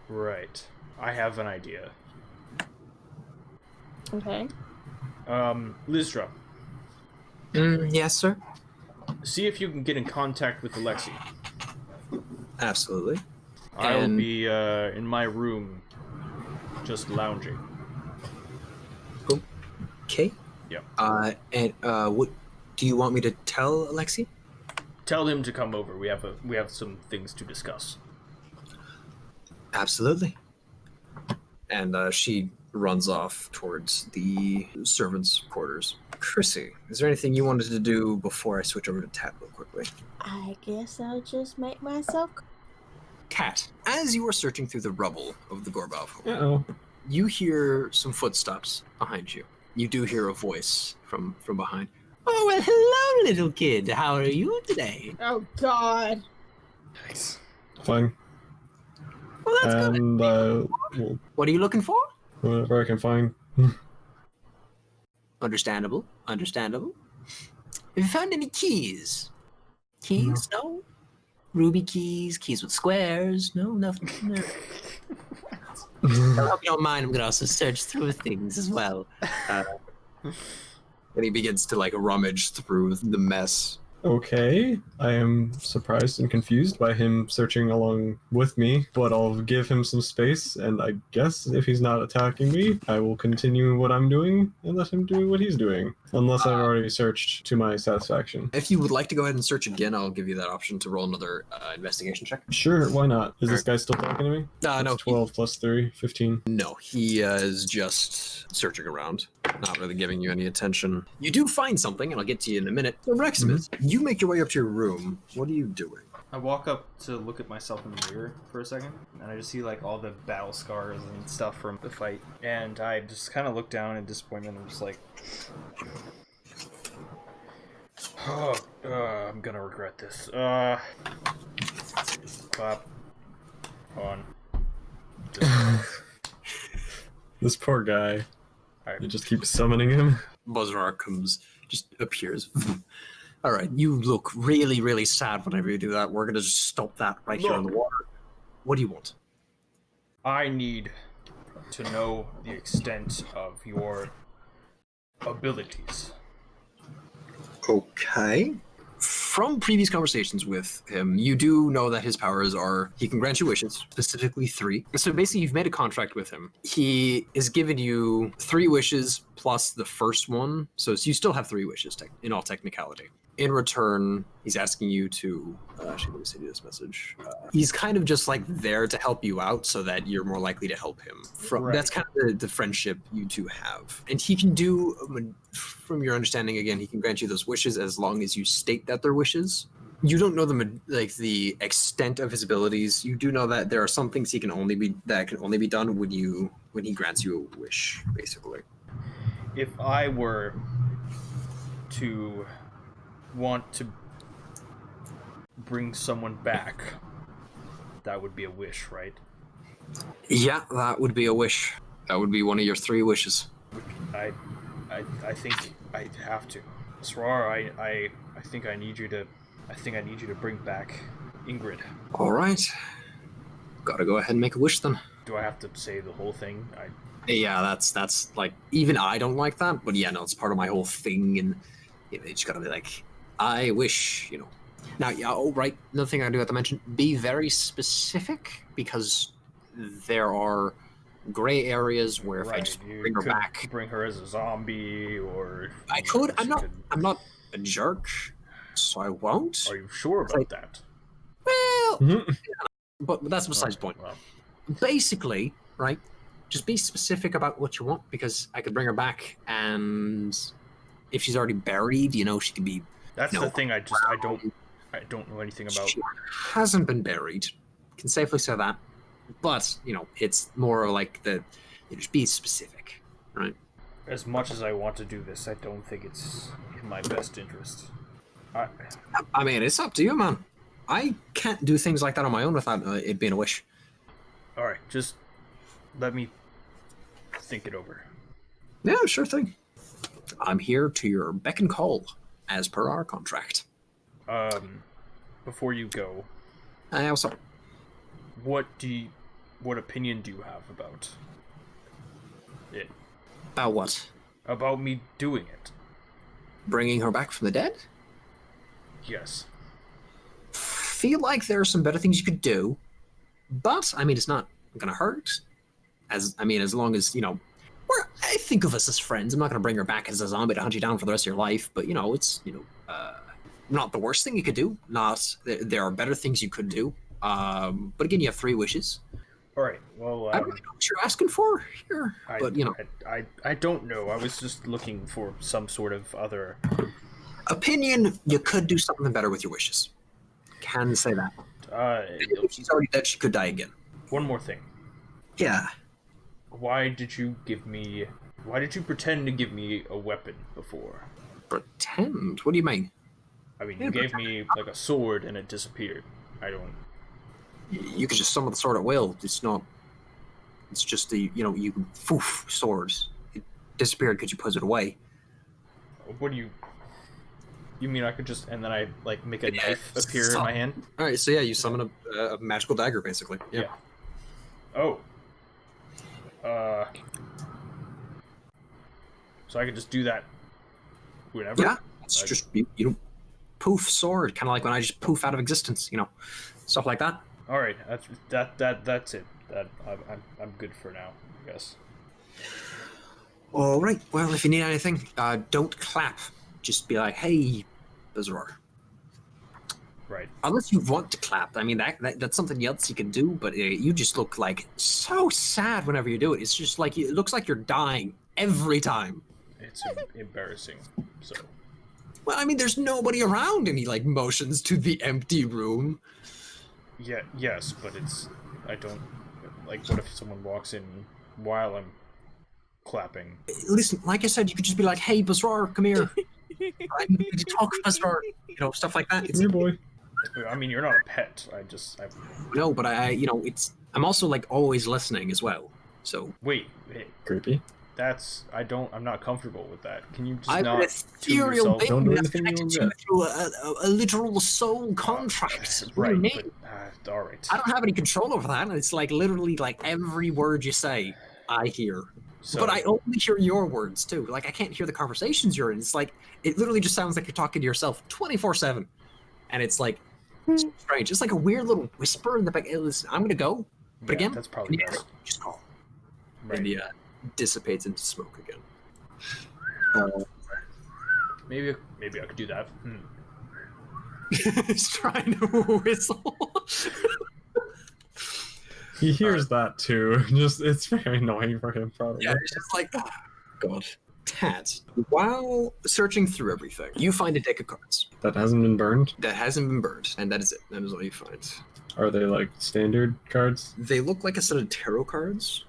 Right. I have an idea. Okay. Lystra. Yes, sir. See if you can get in contact with Alexi. Absolutely. I'll be in my room, just lounging. Cool. Okay. Yep. And what do you want me to tell Alexi? Tell him to come over. We have some things to discuss. Absolutely. And she runs off towards the servants' quarters. Chrysy, is there anything you wanted to do before I switch over to Tat real quickly? I guess I'll just make myself... Tat, as you are searching through the rubble of the Gorbov home, Uh-oh. you hear some footsteps behind you. You do hear a voice from behind. Oh, well, hello, little kid. How are you today? Oh, God. Nice. Fine. Well, that's good. And well, What are you looking for? whatever I can find. Understandable. Have you found any keys? Keys? No? Ruby keys? Keys with squares? No, nothing. No. I hope you don't mind. I'm gonna also search through things as well. And he begins to rummage through the mess. Okay, I am surprised and confused by him searching along with me, but I'll give him some space, and I guess if he's not attacking me, I will continue what I'm doing and let him do what he's doing, unless I've already searched to my satisfaction. If you would like to go ahead and search again, I'll give you that option to roll another investigation check. Sure, why not? Is this guy still talking to me? No, That's 12 plus 3, 15. No, he is just searching around, not really giving you any attention. You do find something, and I'll get to you in a minute. So, Reximus, you make your way up to your room. What are you doing? I walk up to look at myself in the mirror for a second, and I just see like all the battle scars and stuff from the fight, and I just kind of look down in disappointment. I'm just like, oh, I'm gonna regret this. Clap on. This poor guy. Alright. You just keep summoning him. Buzzrar just appears. All right, you look really, really sad whenever you do that. We're gonna just stop that right here on the water. What do you want? I need to know the extent of your abilities. Okay. From previous conversations with him, you do know that his powers are, he can grant you wishes, specifically 3. So basically, you've made a contract with him. He has given you 3 wishes plus the first one. So you still have 3 wishes in all technicality. In return, he's asking you to, actually, let me send you this message. He's kind of just like there to help you out so that you're more likely to help him. Right. That's kind of the friendship you two have. And he can do, from your understanding, again, he can grant you those wishes as long as you state that they're wishes. You don't know the extent of his abilities. You do know that there are some things that can only be done when he grants you a wish, basically. If I were to want to bring someone back, that would be a wish, right? Yeah, that would be a wish. That would be one of your 3 wishes. I think I have to. Srar, I think I need you to bring back Ingrid. All right. Gotta go ahead and make a wish then. Do I have to say the whole thing? Yeah, that's like, even I don't like that, but yeah, no, it's part of my whole thing, and you just gotta be like, I wish, Now, yeah, oh, right, another thing I do have to mention, be very specific, because there are gray areas where if I just bring her back... bring her as a zombie, or... I could, I'm not a jerk, so I won't. Are you sure about that? Well, but that's besides the point. Well. Basically, right, just be specific about what you want, because I could bring her back, and if she's already buried, she could be... That's the thing. I don't know anything about. She hasn't been buried. Can safely say that. But it's more like just be specific, right? As much as I want to do this, I don't think it's in my best interest. I mean, it's up to you, man. I can't do things like that on my own without it being a wish. All right, just let me think it over. Yeah, sure thing. I'm here to your beck and call, as per our contract. Before you go, What's up? what opinion do you have about it? About what? About me doing it? Bringing her back from the dead? Yes. Feel like there are some better things you could do, but I mean, it's not gonna hurt. As long as I think of us as friends. I'm not gonna bring her back as a zombie to hunt you down for the rest of your life, but it's not the worst thing you could do. There are better things you could do. But again, you have 3 wishes. All right. Well, I don't know what you're asking for here, but I don't know. I was just looking for some sort of other opinion. You could do something better with your wishes. Can say that. If she's already dead, she could die again. One more thing. Yeah. Why did you pretend to give me a weapon before? Pretend? What do you mean? I mean, you gave me like a sword and it disappeared. I don't. You could just summon the sword at will. It's not. It's just you can swords. It disappeared because you put it away. What do you? You mean I could just and then I like make a knife appear in my hand? All right, so yeah, you summon a magical dagger, basically. Yeah. Oh. So I could just do that whenever? Yeah, it's just you don't. poof sword, kind of like when I just poof out of existence, stuff like that. All right, that's it. I'm good for now, I guess. All right. Well, if you need anything, don't clap. Just be like, "Hey, mblohr." Right. Unless you want to clap. I mean, that's something else you can do. But you just look like so sad whenever you do it. It's just like it looks like you're dying every time. It's embarrassing. So. Well, I mean, there's nobody around, and he like motions to the empty room. Yeah. Yes, but I don't like. What if someone walks in while I'm clapping? Listen, like I said, you could just be like, "Hey, mblohr, come here. I need to talk, mblohr." Stuff like that. Here, boy. I mean, you're not a pet. No, but I'm also like always listening as well. So wait. Creepy. I'm not comfortable with that. Can you just I'm not an ethereal being Don't do that's anything connected you to a literal soul contract. What do you Right. mean? But, all right. I don't have any control over that. It's like literally like every word you say, I hear. So, But I only hear your words too. Like I can't hear the conversations you're in. It's like it literally just sounds like you're talking to yourself 24/7, and it's like strange. It's like a weird little whisper in the back. Listen, I'm gonna go, but yeah, again, that's probably yeah, best. just call. Right. And he dissipates into smoke again. Maybe I could do that. He's trying to whistle. He hears that too. It's very annoying for him, probably. Yeah, it's just like, oh, God. Tat. While searching through everything, you find a deck of cards That hasn't been burned. that hasn't been burned, and that is it. That is all you find. Are they like standard cards? They look like a set of tarot cards.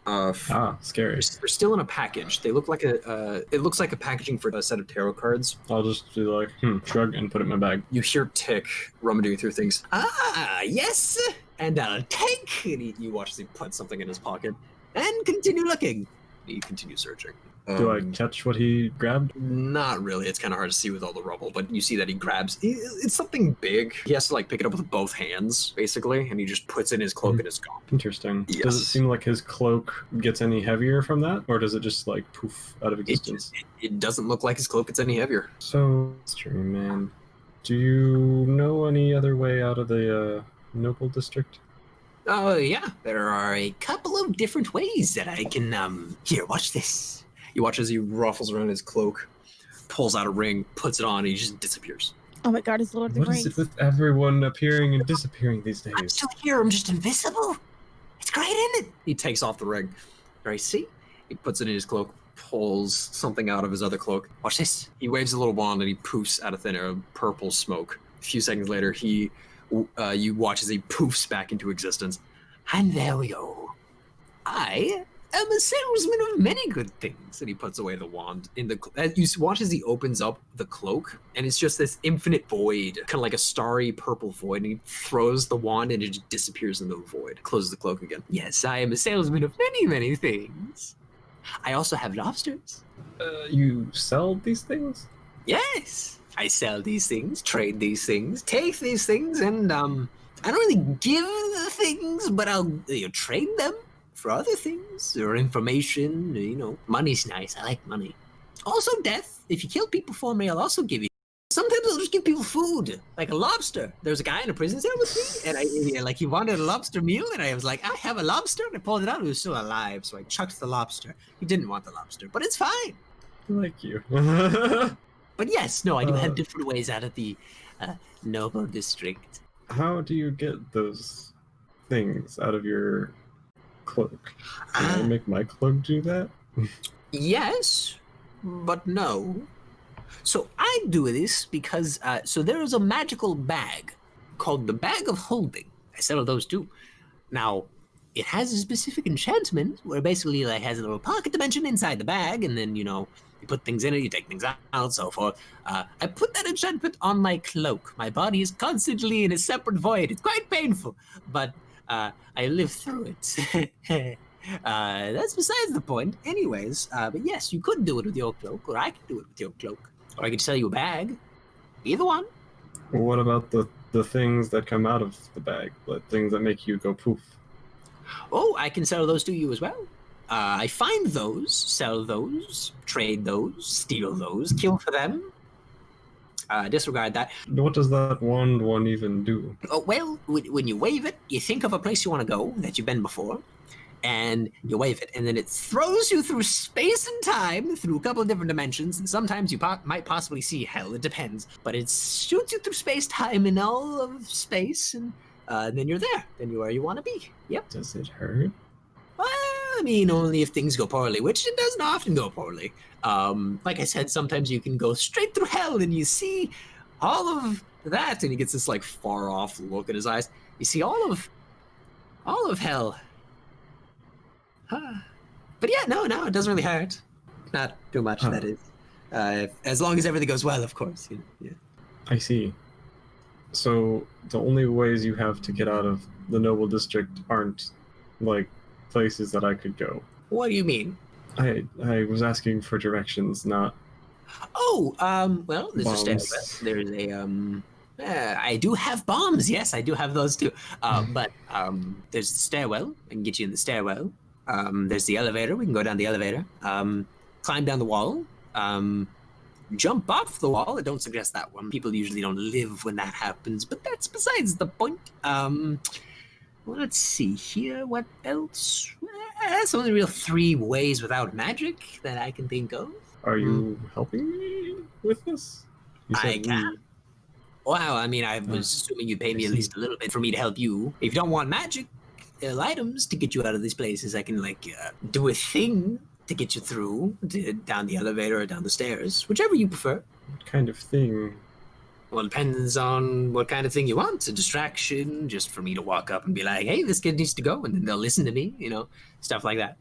Scary. They're still in a package. They look like it looks like a packaging for a set of tarot cards. I'll just be like, shrug and put it in my bag. You hear Tick rummaging through things. Ah, yes, and I'll take. And you watch as he puts something in his pocket, and continue looking. You continue searching. Do I catch what he grabbed? Not really. It's kind of hard to see with all the rubble, but you see that he grabs. It's something big. He has to like pick it up with both hands, basically, and he just puts it in his cloak and it's gone. Interesting. Yes. Does it seem like his cloak gets any heavier from that, or does it just like poof out of existence? It doesn't look like his cloak gets any heavier. So, mystery man, do you know any other way out of the Noble District? Oh yeah, there are a couple of different ways that I can. Here, watch this. You watch as he ruffles around his cloak, pulls out a ring, puts it on, and he just disappears. Oh my god, it's Lord of the What Rings. is it with everyone appearing and disappearing these I'm days? still here. I'm just invisible. It's great, isn't it? He takes off the ring. Right, see? He puts it in his cloak, pulls something out of his other cloak. Watch this. He waves a little wand and he poofs out of thin air, purple smoke. A few seconds later, you watch as he poofs back into existence. And there we go. I am a salesman of many good things. And he puts away the wand. You watch as he opens up the cloak, and it's just this infinite void, kind of like a starry purple void. And he throws the wand, and it just disappears into the void. Closes the cloak again. Yes, I am a salesman of many, many things. I also have lobsters. You sell these things? Yes, I sell these things, trade these things, take these things, and I don't really give the things, but I'll trade them for other things or information. Money's nice. I like money. Also, death. If you kill people for me, I'll also give you. Sometimes I'll just give people food, like a lobster. There's a guy in a prison cell with me, and he wanted a lobster meal, and I was like, I have a lobster, and I pulled it out. It was still alive, so I chucked the lobster. He didn't want the lobster, but it's fine. I like you. But yes, no, I do have different ways out of the Noble District. How do you get those things out of your cloak? Can I make my cloak do that? Yes, but no. So I do this because so there is a magical bag called the Bag of Holding. I sell those too. Now, it has a specific enchantment where basically it has a little pocket dimension inside the bag, and then you put things in it, you take things out, so forth. I put that enchantment on my cloak. My body is constantly in a separate void. It's quite painful, but I live through it. That's besides the point. Anyways, but yes, you could do it with your cloak, or I could do it with your cloak. Or I could sell you a bag. Either one. What about the things that come out of the bag? The things that make you go poof? Oh, I can sell those to you as well. I find those, sell those, trade those, steal those, kill for them. disregard that. What does that wand one even do? Oh, well, when you wave it, you think of a place you want to go that you've been before, and you wave it, and then it throws you through space and time, through a couple of different dimensions, and sometimes you might possibly see hell, it depends, but it shoots you through space, time, and all of space, and then you're there. Then you're where you want to be. Yep. Does it hurt? Well, I mean, only if things go poorly, which it doesn't often go poorly. Like I said, sometimes you can go straight through hell and you see all of that, and he gets this like far off look in his eyes. You see all of hell. But yeah, no, it doesn't really hurt. Not too much, that is. As long as everything goes well, of course. Yeah. I see. So the only ways you have to get out of the Noble District aren't like places that I could go. What do you mean? I was asking for directions, not. Oh, well, there's bombs. a stairwell. There's a I do have bombs. Yes, I do have those too. But there's a stairwell. I can get you in the stairwell. There's the elevator. We can go down the elevator. Climb down the wall. Jump off the wall. I don't suggest that one. People usually don't live when that happens, but that's besides the point. Well, let's see here. What else? That's only real 3 ways without magic that I can think of. Are you helping me with this? You said I can. Wow, I mean, I was assuming you'd pay me at least a little bit for me to help you. If you don't want magic items to get you out of these places, I can, like, do a thing to get you through, down the elevator or down the stairs, whichever you prefer. What kind of thing? Well, it depends on what kind of thing you want. A distraction, just for me to walk up and be like, hey, this kid needs to go, and then they'll listen to me, stuff like that.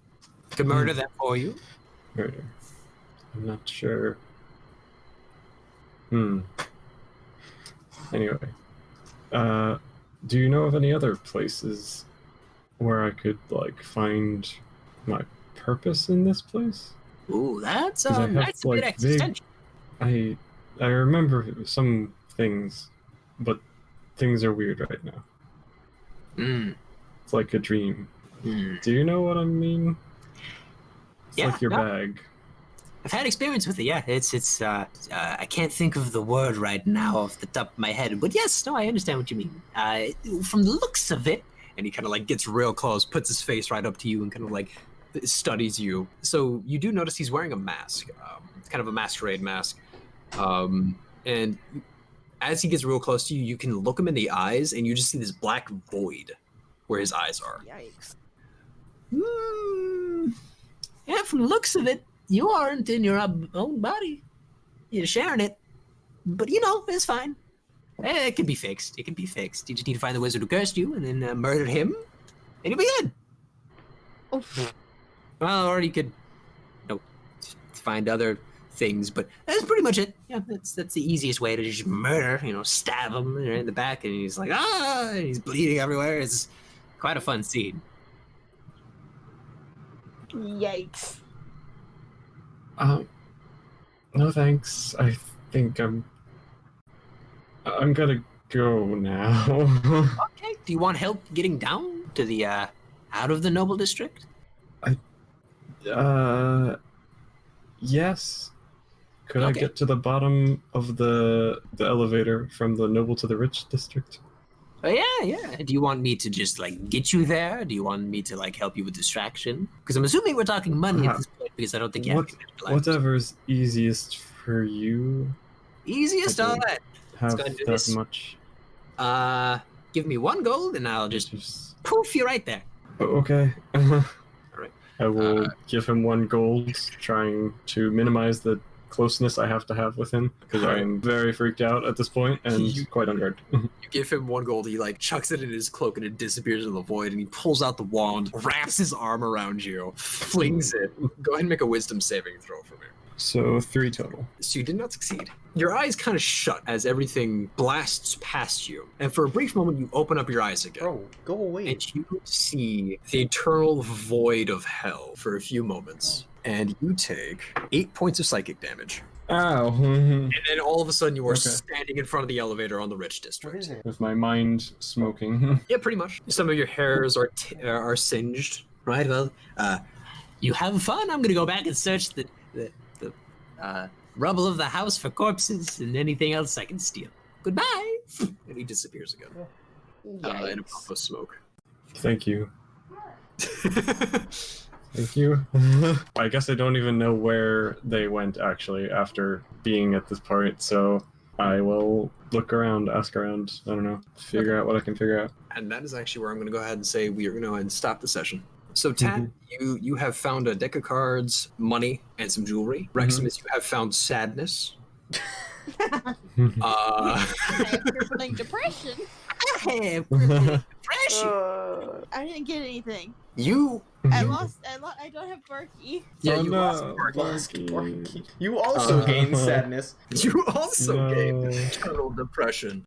I could murder them for you. Murder. I'm not sure. Anyway. Do you know of any other places where I could, like, find my purpose in this place? Ooh, that's 'Cause I have, a bit like, existential. I remember some things, but things are weird right now. It's like a dream. Do you know what I mean? It's Yeah, like your no. bag. I've had experience with it, yeah. It's I can't think of the word right now off the top of my head, but yes, no, I understand what you mean. From the looks of it, and he kind of like gets real close, puts his face right up to you, and kind of like studies you. So you do notice he's wearing a mask. It's kind of a masquerade mask. And as he gets real close to you, you can look him in the eyes, and you just see this black void where his eyes are. Yikes. Yeah, from the looks of it, you aren't in your own body. You're sharing it. But, it's fine. It can be fixed. It can be fixed. You just need to find the wizard who cursed you and then murder him, and you'll be good. Oof. Well, or you could, find other things, but that's pretty much it. Yeah, that's the easiest way to just murder, stab him in the back, and he's like, and he's bleeding everywhere. It's quite a fun scene. Yikes. No thanks. I think I'm gonna go now. Okay. Do you want help getting down to the out of the Noble District? Yes. Could I Okay. get to the bottom of the elevator from the Noble to the Rich district? Oh, yeah. Do you want me to just like get you there? Do you want me to like help you with distraction? Because I'm assuming we're talking money at this point, because I don't think you have Whatever's easiest for you. Easiest, all right. Have go and do that this. much. Give me 1 gold, and I'll just Just poof you right there. okay. Alright. I will give him 1 gold, trying to minimize the closeness I have to have with him, because I'm very freaked out at this point and quite on guard. You give him 1 gold, he like chucks it in his cloak and it disappears in the void, and he pulls out the wand, wraps his arm around you, flings it. Go ahead and make a wisdom saving throw for me. So 3 total. So you did not succeed. Your eyes kind of shut as everything blasts past you, and for a brief moment you open up your eyes again. Bro, go away. And you see the eternal void of hell for a few moments. And you take 8 points of psychic damage. Ow. And then all of a sudden you are Okay. standing in front of the elevator on the Rich District. What is it? With my mind smoking. Yeah, pretty much. Some of your hairs are singed. Right, well, you have fun. I'm gonna go back and search the rubble of the house for corpses and anything else I can steal. Goodbye. And he disappears again in a Yikes. puff of smoke. Thank you. Thank you. I guess I don't even know where they went actually after being at this part, so I will look around, ask around, I don't know, figure out what I can figure out. And that is actually where I'm going to go ahead and say we are going to go ahead and stop the session. So, Tat, you have found a deck of cards, money, and some jewelry. Reximus, you have found sadness. I have crippling depression. I have crippling depression. I didn't get anything. You I lost. I don't have Berkey. Yeah, Oh, you no. lost You also gain sadness. You also No. gained eternal depression.